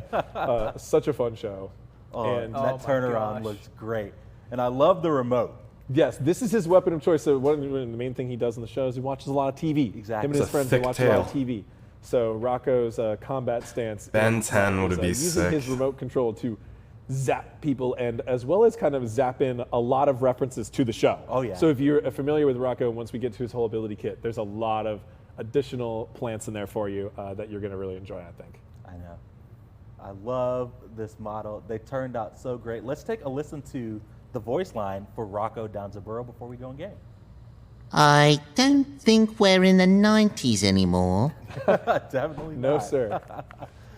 Such a fun show. And that turnaround looks great. And I love the remote. Yes, this is his weapon of choice. So one of the main thing he does in the show is he watches a lot of TV. Exactly. Him and his friends watch a lot of TV. So Rocco's combat stance Ben 10 would be using sick. his remote control to zap people, and as well as kind of zap in a lot of references to the show. Oh yeah. So if you're familiar with Rocco, once we get to his whole ability kit, there's a lot of additional plants in there for you that you're going to really enjoy, I think. I know. I love this model. They turned out so great. Let's take a listen to the voice line for Rocco Danzaburo before we go in game. I don't think we're in the 90s anymore. Definitely not. No, sir.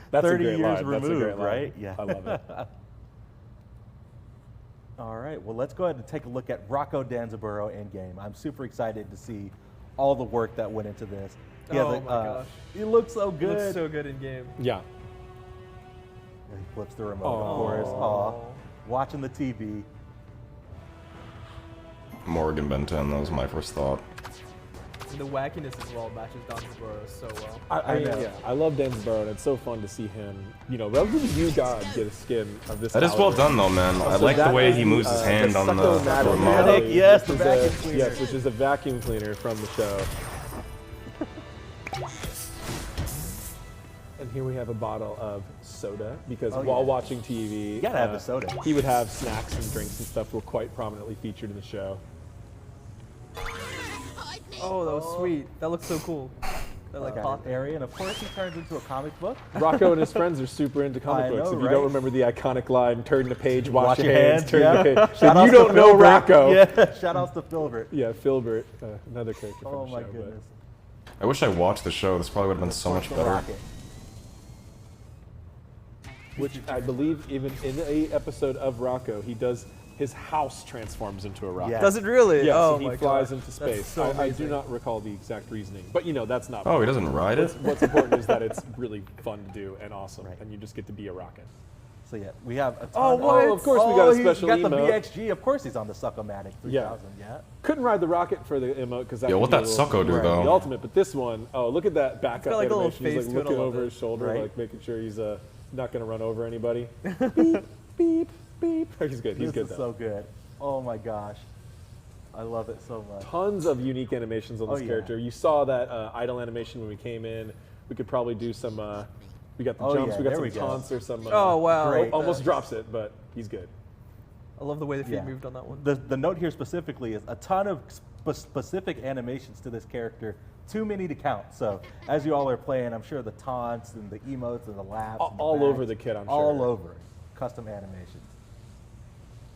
That's 30 a great years line. removed, That's a great line. right? Yeah. I love it. All right, well, let's go ahead and take a look at Rocco Danzaburo in game. I'm super excited to see all the work that went into this. My gosh. He looks so good. Looks so good in game. Yeah. He flips the remote, of course. Aw. Watching the TV. Morgan Ben 10, that was my first thought. And the wackiness as well matches Danzaburo so well. I love Danzaburo, and it's so fun to see him, relatively new god, get a skin of this. That is well done, though, man. I like the way he moves his hand on the remote. Yes, the vacuum cleaner. Yes, which is a vacuum cleaner from the show. And here we have a bottle of soda, because while watching TV, you gotta have the soda. He would have snacks and drinks and stuff were quite prominently featured in the show. Oh, that was sweet. That looks so cool. like pop area, and of course he turns into a comic book. Rocco and his friends are super into comic books. know, If you don't remember the iconic line, turn the page, wash your hands, turn yeah. the page. Shout Then you don't know Rocco. Yeah, shout outs to Filbert. Yeah, Filbert, another character from Oh the my show. goodness. I wish I watched the show. This probably would have been so much better. Which I believe even in a episode of Rocco, he does, his house transforms into a rocket. Yeah. Does it really? Yes, Oh he my flies God. into space. That's so I do amazing. not recall the exact reasoning, but you know, that's not. Oh, he doesn't ride it? What's important is that it's really fun to do and awesome, and you just get to be a rocket. So yeah, we have a ton Oh, well, of course we got a special got the emote. BXG. Of course he's on the Succomatic 3000. Yeah. Couldn't ride the rocket for the emote because that. Yeah, could what be a that little sucko do, right. though? The ultimate, but this one, oh, look at that backup got, like, a little animation. He's face like to it, I looking love over it. his shoulder, Right. like making sure he's not going to run over anybody. Beep, beep, beep. He's good. He's This good is though. so good. Oh my gosh, I love it so much. Tons of unique animations on this yeah. character. You saw that idle animation when we came in. We could probably do some. We got the Oh, jumps. yeah, we got there some we go. taunts or some. Oh, wow. Great. Almost drops it, but he's good. I love the way the feet Yeah. moved on that one. The note here specifically is a ton of specific animations to this character. Too many to count. So as you all are playing, I'm sure the taunts and the emotes and the laughs. and the All backs, over the kit, I'm sure. All over it. Custom animations.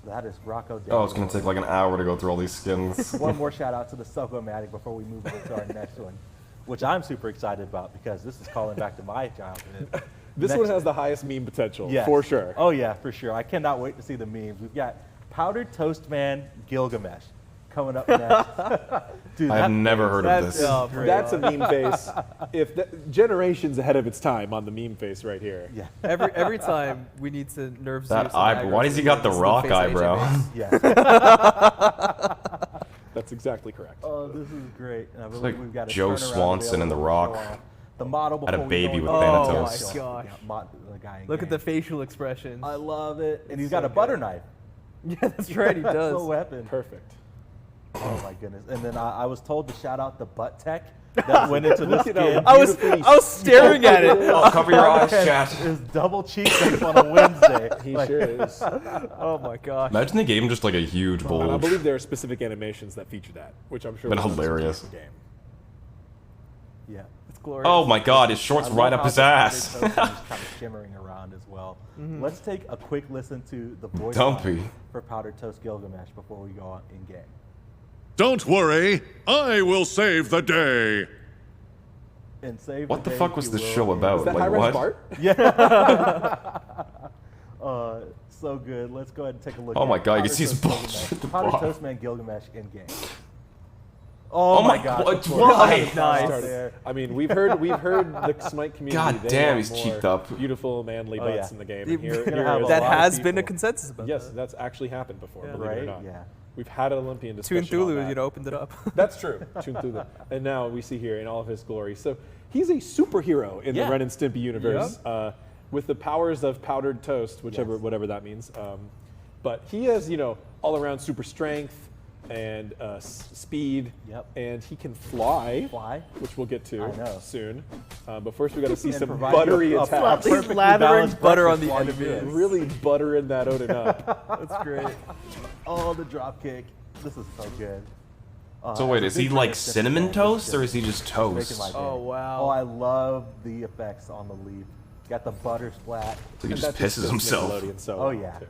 That is Rocco. Oh, it's gonna take like an hour to go through all these skins. One more shout out to the Succomatic before we move on to our next one, which I'm super excited about because this is calling back to my childhood. This Next- one has the highest meme potential, Yes. for sure. Oh yeah, for sure. I cannot wait to see the memes. We've got Powdered Toast Man Gilgamesh coming up next. Dude, I have never heard of this. That's a meme face. Generations ahead of its time on the meme face right here. Yeah. Every time we need to nerve That Zeus and eyebrow. Why does he got the This is rock face AJ eyebrow? makes. Yeah. That's exactly correct. Oh, this is great. And I believe like we've got a Joe turnaround Swanson in The available to Rock. show off the model Had a before we baby go with into Thanatos. the Oh my gosh. the guy in Look at game. the facial expressions. I love it. And he's It's got so a butter good. knife. Yeah, that's right, he That's does. a weapon. Perfect. Oh my goodness. And then I was told to shout out the butt tech that went into this Look at skin. I was staring at it. Oh, cover your eyes, chat. His double cheeks up on a Wednesday. He Like, sure is. Oh my gosh. Imagine they gave him just like a huge And I bulge. believe there are specific animations that feature that, which I'm sure Been was on the hilarious. game. Yeah. It's glorious. Oh my god, his shorts I right love up how his the ass. powdered toast is kind of shimmering around as well. Let's take a quick listen to the voice Dumpy. line for Powdered Toast Gilgamesh before we go on in game. Don't worry, I will save the day. And save What the day, fuck if was you this will, show in- about? Is that Like High-Res what? Bart? Yeah. So good. Let's go ahead and take a look. Oh at my god, you can Powdered see his Toast bulge Gilgamesh. at the Powdered bottom. Toast Man Gilgamesh in game. Oh my gosh, god, of course. why? Nice. There. I mean, we've heard the Smite community. God they damn, want he's more cheeked up. Beautiful, manly Oh, butts yeah. in the game. You're And here, gonna here have is a That lot of has been a people. consensus about Yes, that. that's actually happened before. Yeah. Believe it or Right? not. Yeah. We've had an Olympian discussion. Toon on Thulu, that. opened it up. That's true. Toon Thulu. And now we see here in all of his glory. So he's a superhero in Yeah. the Ren and Stimpy universe with the powers of powdered toast, Yes. whatever that means. But he has, all around super strength and speed. Yep. And he can fly. Fly. Which we'll get to I know. soon. But first we got to see And some provide buttery you a attacks. He's perfectly lathering balanced butter on breakfast the while you enemy. do it. Really buttering that Odin up. That's great. Oh, the drop kick. This is so good. So wait, as is a he big like fan of cinnamon Stimpy, toast or it's is he just just making toast? my day. Oh, wow. Oh, I love the effects on the leaf. Got the butter splat. So he And just that pisses himself. Nickelodeon so Oh, well, yeah. too.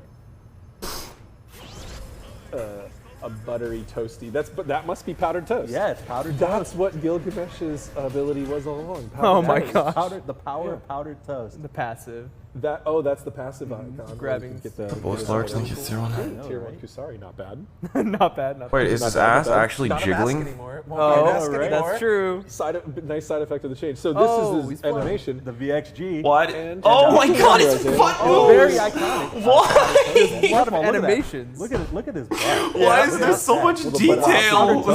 A buttery toasty. That must be powdered toast. Yeah, it's powdered That's toast. what Gilgamesh's ability was all along. Oh powdered my toast. gosh. The power of powdered toast. The passive. That's the passive icon. Grabbing Get the Both larks and get through one. Tier 1 Kusari, not bad. Not bad. Not Wait, bad. is Not his bad, ass not bad. actually Not a mask jiggling? anymore. Won't be a Oh, mask anymore. that's true. Nice side effect of the change. So this is he's his flying. animation. The VXG. What? And- Oh and my Dr. god, his Rosen. butt Oh, very moves! iconic. Why? A lot of Look at that. animations. Look at his butt. Why is there so much detail?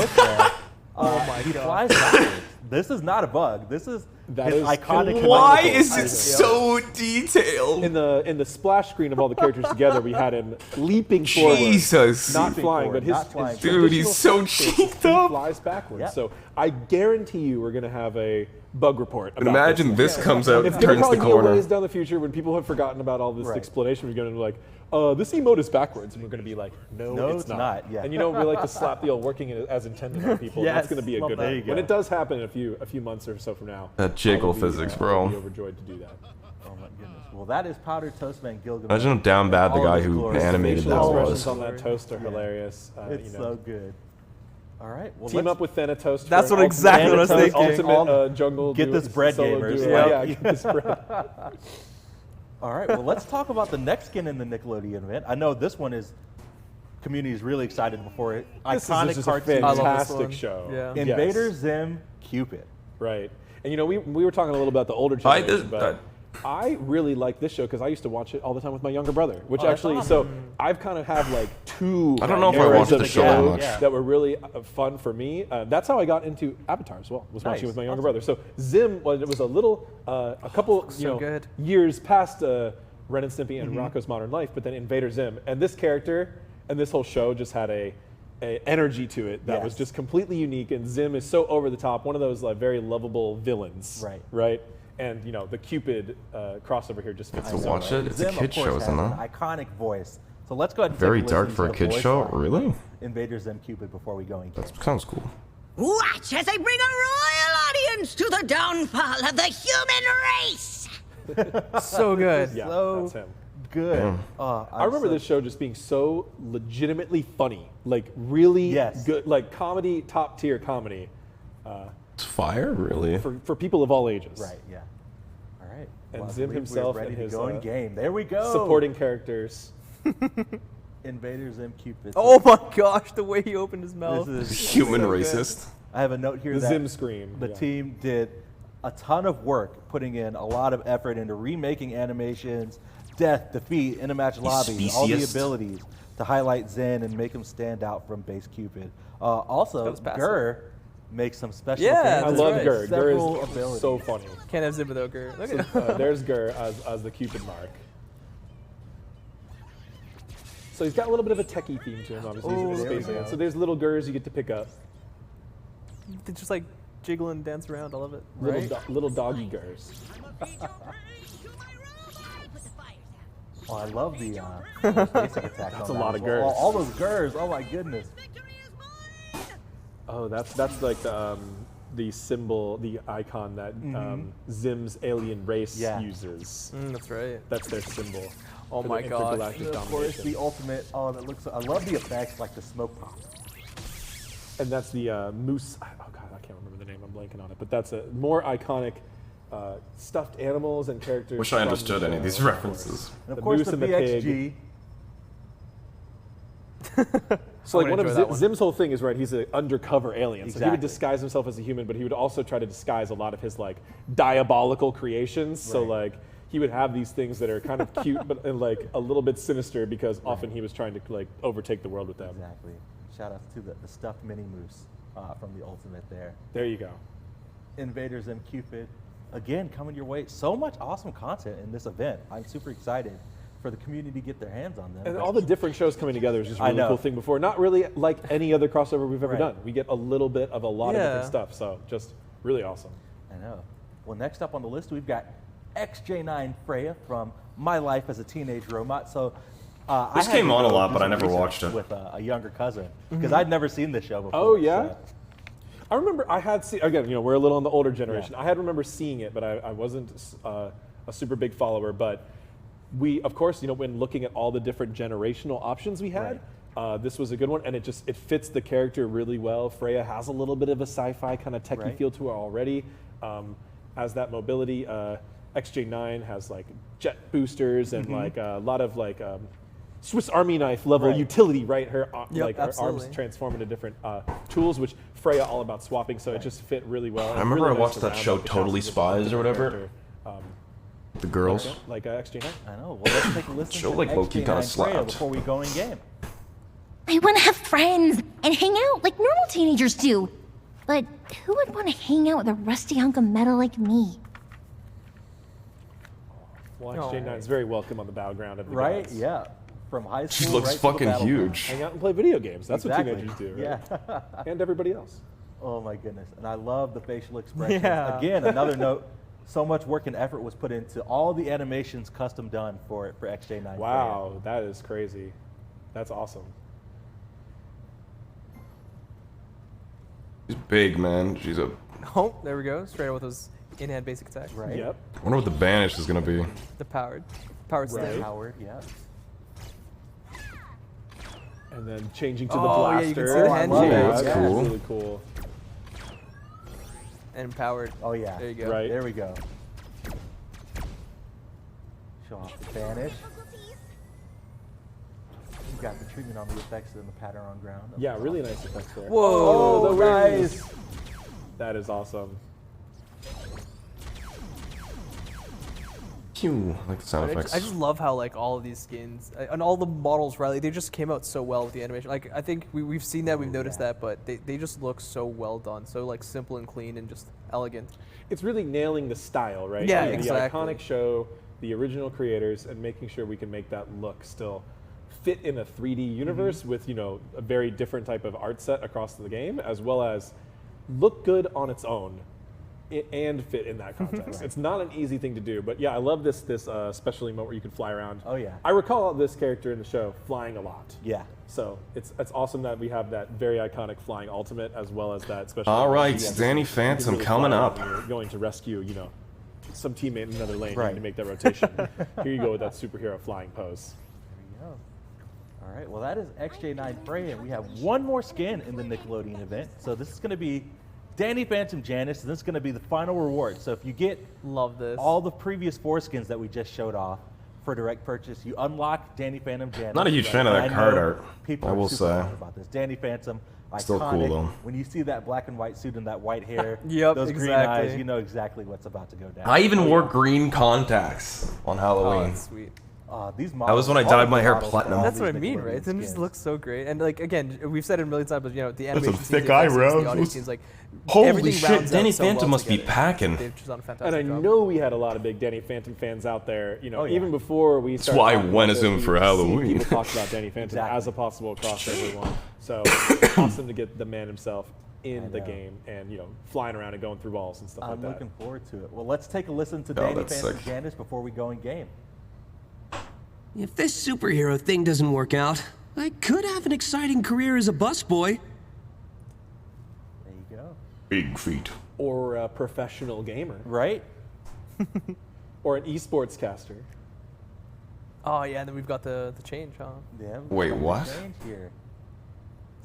Oh my he flies backwards. This is not a bug. This is That his is iconic. Why canonical is item. it so detailed? In the splash screen of all the characters together, we had him leaping forward. Jesus. Not Leaping flying, forward, but his not flying. his Dude, he's traditional so stance is cheeked he up. flies backwards. Yep. So I guarantee you we're going to have a bug report. But imagine this comes out, it's turns the corner. Be a ways down the future when people have forgotten about all this explanation. We're going to be like, this emote is backwards, and we're going to be like, no, it's not. Yeah. And you know, we like to slap the old working as intended on people. Yes, that's going to be a good one. When it does happen in a few months or so from now. That jiggle physics, bro. I'll be overjoyed to do that. Oh my goodness. Well, that is Powdered Toastman Gilgamesh. Imagine how down bad the guy who animated that was. On that toast are hilarious. It's so good. All right. Well, team up with Thanatos. That's what exactly what I was thinking. Ultimate jungle. Get this bread, gamers. Yeah, get this bread. All right. Well, let's talk about the next skin in the Nickelodeon event. I know this one is community is really excited before it. Iconic Iconic cartoon. Fantastic show. Yeah. Invader Zim Cupid. Right. And you know, we were talking a little about the older generation, but I really like this show because I used to watch it all the time with my younger brother, which actually, awesome. So I've kind of have like two I don't know if I watched the show that much. That were really fun for me. That's how I got into Avatar as well, was watching with my younger brother. So Zim, it was a little, a couple years past Ren and Stimpy and Rocko's Modern Life, but then Invader Zim. And this character and this whole show just had a energy to it that was just completely unique. And Zim is so over the top, one of those like very lovable villains. Right? And you know, the Cupid crossover here just fits. To watch it, it's a kid show, isn't it? An iconic voice. So let's go ahead and very take a dark listen for to a the kid voice show, line. really? Invader Zim Cupid before we go in. That sounds cool. Watch as I bring a royal audience to the downfall of the human race. So good. Yeah, so that's him. Good. I remember this show just being so legitimately funny, like really good, like comedy, top tier comedy. It's fire, really. For people of all ages. Right. Yeah. All right. And Well, I Zim believe himself we're ready and his to go in game. There we go. supporting characters. Invader Zim Cupid. Oh my gosh, the way he opened his mouth. This is Human racist. I have a note here The that Zim scream. the team did a ton of work, putting in a lot of effort into remaking animations, death, defeat, intermatch lobbies, all the abilities to highlight Zen and make him stand out from base Cupid. Also, Gur makes some special Yeah, I love Gur. Gur is abilities. so funny. Can't have Zim without Gur. Look at him. There's Gur as the Cupid mark. So he's got a little bit of a techie theme to him, obviously. He's a space man. So there's little Gurs you get to pick up. They just like jiggle and dance around. I love it. Little doggy Gurs. Oh, I love the basic attack. That's a lot of Gurs. All those Gurs. Oh my goodness. Oh, that's like the symbol, the icon that Zim's alien race uses. That's right. That's their symbol. Oh my god. And of course, the ultimate. Oh, that looks. I love the effects, like the smoke pop. And that's the moose. Oh god, I can't remember the name. I'm blanking on it. But that's a more iconic stuffed animals and characters. Wish I understood any of these references. And of course, the BXG. So like one of Zim's whole thing is he's an undercover alien. Exactly. So he would disguise himself as a human, but he would also try to disguise a lot of his like diabolical creations. Right. So like he would have these things that are kind of cute, but and like a little bit sinister because often he was trying to like overtake the world with them. Exactly. Shout out to the stuffed mini moose from the Ultimate there. There you go. Invaders and Cupid, again coming your way. So much awesome content in this event. I'm super excited for the community to get their hands on them. And all the different shows coming together is just a really cool thing before. Not really like any other crossover we've ever done. We get a little bit of a lot of different stuff. So just really awesome. I know. Well, next up on the list, we've got XJ9 Freya from My Life as a Teenage Robot. So this came on a lot, but I never watched it. With a younger cousin, because I'd never seen this show before. Oh, yeah? So. I remember I had seen, again, you know, we're a little on the older generation. I had remember seeing it, but I wasn't a super big follower. But we, of course, you know, when looking at all the different generational options we had, this was a good one, and it fits the character really well. Freya has a little bit of a sci-fi kind of techie feel to her already. Has that mobility. XJ9 has like jet boosters and like a lot of like Swiss Army knife level utility, right? Her her arms transform into different tools, which Freya all about swapping, so it just fit really well. I remember I watched that show Totally Spies or whatever. The girls. Like XJ9. I know. Well, let's take a listen show to like low-key kind of Freya slapped before we go in game. I want to have friends and hang out like normal teenagers do. But who would want to hang out with a rusty hunk of metal like me? Well, XJ9 is very welcome on the battleground of the guys. Yeah. From high school. She looks fucking huge. Hang out and play video games. That's what teenagers do, right? Yeah. And everybody else. Oh my goodness. And I love the facial expressions. Yeah. Again, another note, so much work and effort was put into all the animations custom done for XJ9. Wow, that is crazy. That's awesome. She's big, man. She's a... Oh, there we go. Straight out with those in-hand basic attacks. Right. Yep. I wonder what the banish is going to be. The powered Right. stick. Powered, yeah. And then changing to the Oh, blaster. yeah, you can see the hand change. That's That's cool. really cool. And powered. Oh yeah. There you go. Right. There we go. Show off the banish. You got the treatment on the effects and the pattern on ground. Yeah, really nice effects there. Whoa, the nice. That is awesome. Phew, I like the sound effects. I just love how like all of these skins and all the models, right? Like, they just came out so well with the animation. Like I think we've seen that, we've noticed that, but they just look so well done, so like simple and clean and just elegant. It's really nailing the style, right? Yeah, the exactly. iconic show, the original creators, and making sure we can make that look still fit in a 3D universe with, you know, a very different type of art set across the game, as well as look good on its own and fit in that context. It's not an easy thing to do, but yeah, I love this special emote where you can fly around. Oh yeah. I recall this character in the show flying a lot. Yeah. So it's awesome that we have that very iconic flying ultimate as well as that special. All right, emote. Danny You can Phantom really coming fly up. when you're going to rescue, you know, some teammate in another lane. Right. You need to make that rotation. Here you go with that superhero flying pose. There you go. All right, well that is XJ9 Frey, and we have one more skin in the Nickelodeon event. So this is going to be Danny Phantom Janice, and this is going to be the final reward. So if you get Love this. all the previous 4 skins that we just showed off for direct purchase, you unlock Danny Phantom Janice. Not a huge fan of that And I card know art, People I are will super say. excited about this. Danny Phantom, iconic. Still cool, though. When you see that black and white suit and that white hair, Yep, those green exactly. eyes, you know exactly what's about to go down. I even wore green contacts on Oh, Halloween. that's sweet. These That was when I all dyed of my the hair models platinum. have That's these what I mean, Nickelodeon right? It just skins. looks so great. And like again, we've said it a million times, but you know, the That's animation some scenes, thick the effects scenes, eyebrows. the audio scenes, like Holy everything shit, rounds out Danny so well Phantom must be together. packing. They've just done a And fantastic I job. know we had a lot of big Danny Phantom fans out there, you know, Oh, yeah. even before we started. why I talking went about as this, him we've for seen Halloween. People talk about Danny Phantom Exactly. as a possible crossover one. So awesome to get the man himself in the game and, you know, flying around and going through walls and stuff I'm like that. looking forward to it. Well, let's take a listen to Oh, Danny that's Phantom sick. Janice before we go in game. If this superhero thing doesn't work out, I could have an exciting career as a busboy. There you go. Big feet. Or a professional gamer. Right? Or an esports caster. Oh yeah, and then we've got the change, huh? Yeah. Wait, we've got what? the change here.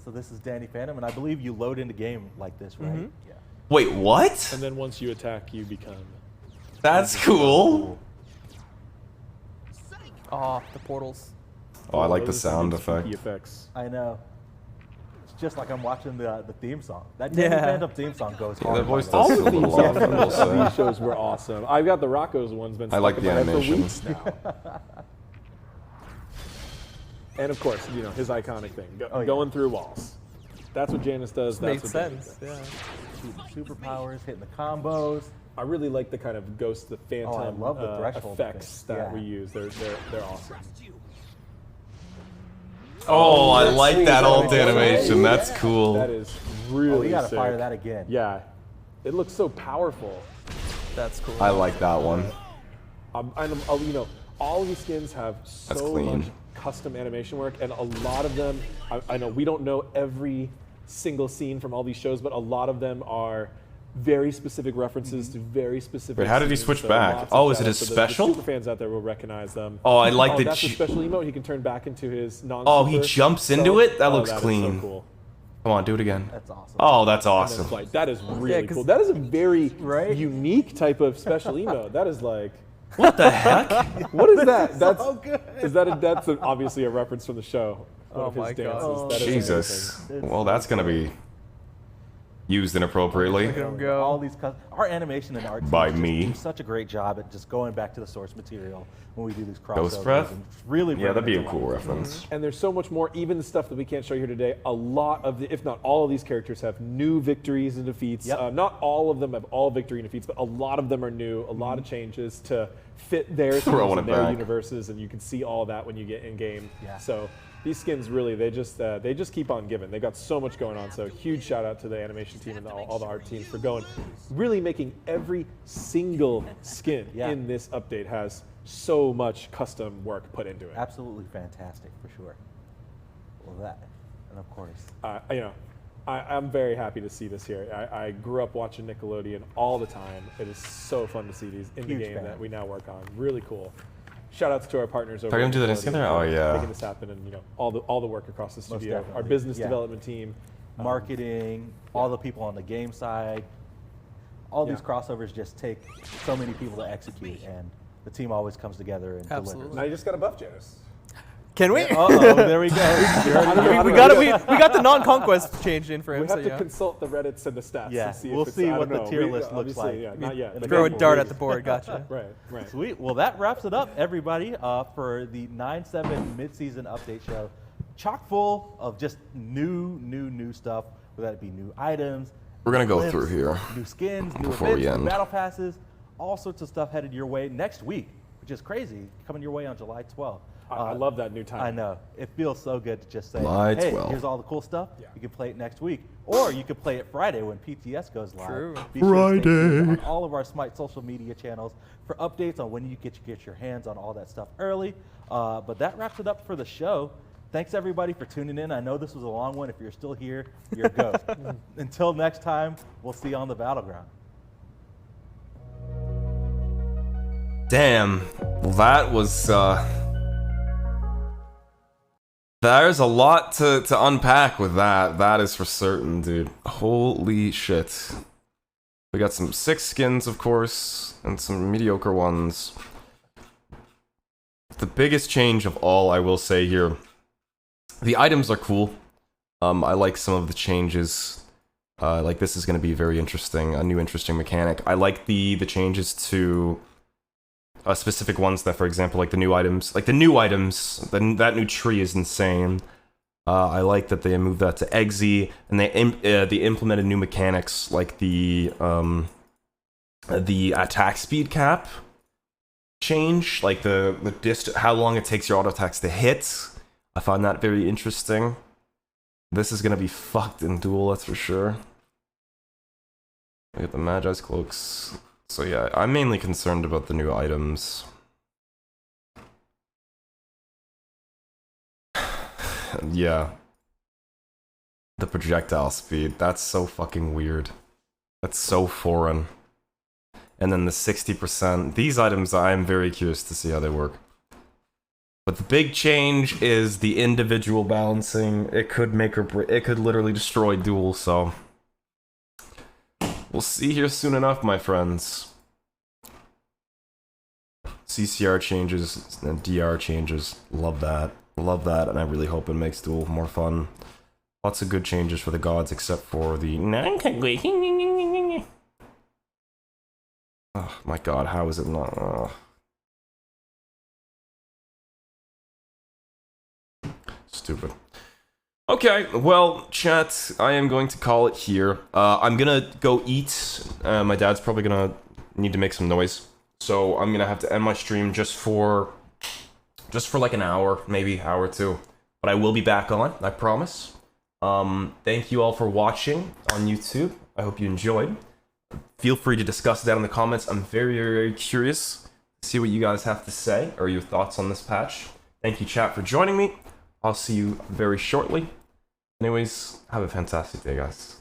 So this is Danny Phantom, and I believe you load into game like this, right? Mm-hmm. Yeah. Wait, what? And then once you attack, you become. That's cool. Oh, the portals. Oh, I like the Those are sound some spooky effect. effects. I know. It's just like I'm watching the theme song. That Danny Yeah. Phantom theme song goes Yeah, hard. that voice by the does way. a little off, I will say. These shows were awesome. I've got the Rocco's ones been I like stuck the in my head for animation. weeks now. And of course, you know, his iconic thing, going through walls. That's what Janice does. That's Makes what Danny sense. does. Yeah. Shooting superpowers, hitting the combos. I really like the kind of Ghost the Phantom Oh, I love the threshold effects thing. that Yeah. we use. They're awesome. Oh, I like that That's alt animation. That's cool. That is really Oh, we gotta sick. fire that again. Yeah, it looks so powerful. That's cool. I like that one. You know, all of these skins have That's so clean. much custom animation work, and a lot of them, I know we don't know every single scene from all these shows, but a lot of them are very specific references to very specific. Wait, how did he scenes, switch so back? lots of Oh, is it shout-outs. his So special? The super fans out there will recognize them. Oh, I like the that's a ch- special emote. He can turn back into his non. Oh, he jumps into it? That looks is so clean. cool. Come on, do it again. That's awesome. Oh, that's And then awesome. flight. That is really 'cause- cool. That is a very Right? unique type of special emote. That is like. What the heck? What is that? That's so good. Is that that's obviously a reference from the show. One Oh of his my God. dances. That is Jesus. amazing. Well, that's gonna be used inappropriately. Look at him go. All these our animation and art teams By just me. do such a great job at just going back to the source material when we do these crossovers. Ghost Breath? and really Yeah, that'd be bringing a it to cool life. reference. And there's so much more. Even the stuff that we can't show you here today. A lot of the, if not all of these characters have new victories and defeats. Yep. Not all of them have all victory and defeats, but a lot of them are new. A lot of changes to fit their themes Throwing and it their back. universes, and you can see all that when you get in game. Yeah. So these skins really, they just keep on giving. They got so much going on. So huge shout out to the animation team and all the art teams for really making every single skin in this update has so much custom work put into it. Absolutely fantastic for sure. Well, that, and of course, I'm very happy to see this here. I grew up watching Nickelodeon all the time. It is so fun to see these in the game that we now work on. Really cool. Shout outs to our partners over Are you gonna do that together? Oh yeah. Making this happen, and all the work across the studio. Our business development team, marketing, all the people on the game side. All these crossovers just take so many people to execute, and the team always comes together and delivers. Now you just got to buff Janus. Can we? Uh-oh, there we go. we got the non-conquest changed in for him. We have to consult the Reddits and the stats. Yeah, and see we'll if see what the tier list looks like. Yeah, not yet. Throw a dart at the board. Gotcha. Right. Sweet. Well, that wraps it up, everybody, for the 9/7 mid-season update show. Chock full of just new stuff, whether that be new items. We're gonna go glyphs, through here new skins, new before we events, new end. battle passes, all sorts of stuff headed your way next week, which is crazy, coming your way on July 12th. I love that new time. I know. It feels so good to just say, July hey, 12th. here's all the cool stuff. Yeah. You can play it next week. Or you can play it Friday when PTS goes live. True. Be sure to stay tuned on all of our Smite social media channels for updates on when you get your hands on all that stuff early. But that wraps it up for the show. Thanks, everybody, for tuning in. I know this was a long one. If you're still here, you're a ghost. Until next time, we'll see you on the battleground. Damn, that was there's a lot to unpack with that. That is for certain, dude. Holy shit. We got some 6 skins, of course, and some mediocre ones. The biggest change of all, I will say here, the items are cool. I like some of the changes. Like this is going to be very interesting, a new interesting mechanic. I like the changes to specific ones that, for example, like the new items, that new tree is insane. I like that they moved that to Rexsi, and they implemented new mechanics like the attack speed cap change, like how long it takes your auto attacks to hit. I find that very interesting. This is gonna be fucked in Duel, that's for sure. Look at the Magi's cloaks. So yeah, I'm mainly concerned about the new items. Yeah. The projectile speed, that's so fucking weird. That's so foreign. And then the 60%, these items I am very curious to see how they work. But the big change is the individual balancing. It could it could literally destroy Duel, so we'll see here soon enough, my friends. CCR changes and DR changes. Love that. Love that, and I really hope it makes Duel more fun. Lots of good changes for the gods, except for the non-conquest. Oh my god, how is it not? Stupid. Okay, well, chat, I am going to call it here. I'm gonna go eat. My dad's probably gonna need to make some noise. So I'm gonna have to end my stream just for like an hour, maybe hour or two. But I will be back on, I promise. Thank you all for watching on YouTube. I hope you enjoyed. Feel free to discuss that in the comments. I'm very, very curious to see what you guys have to say or your thoughts on this patch. Thank you, chat, for joining me. I'll see you very shortly. Anyways, have a fantastic day, guys.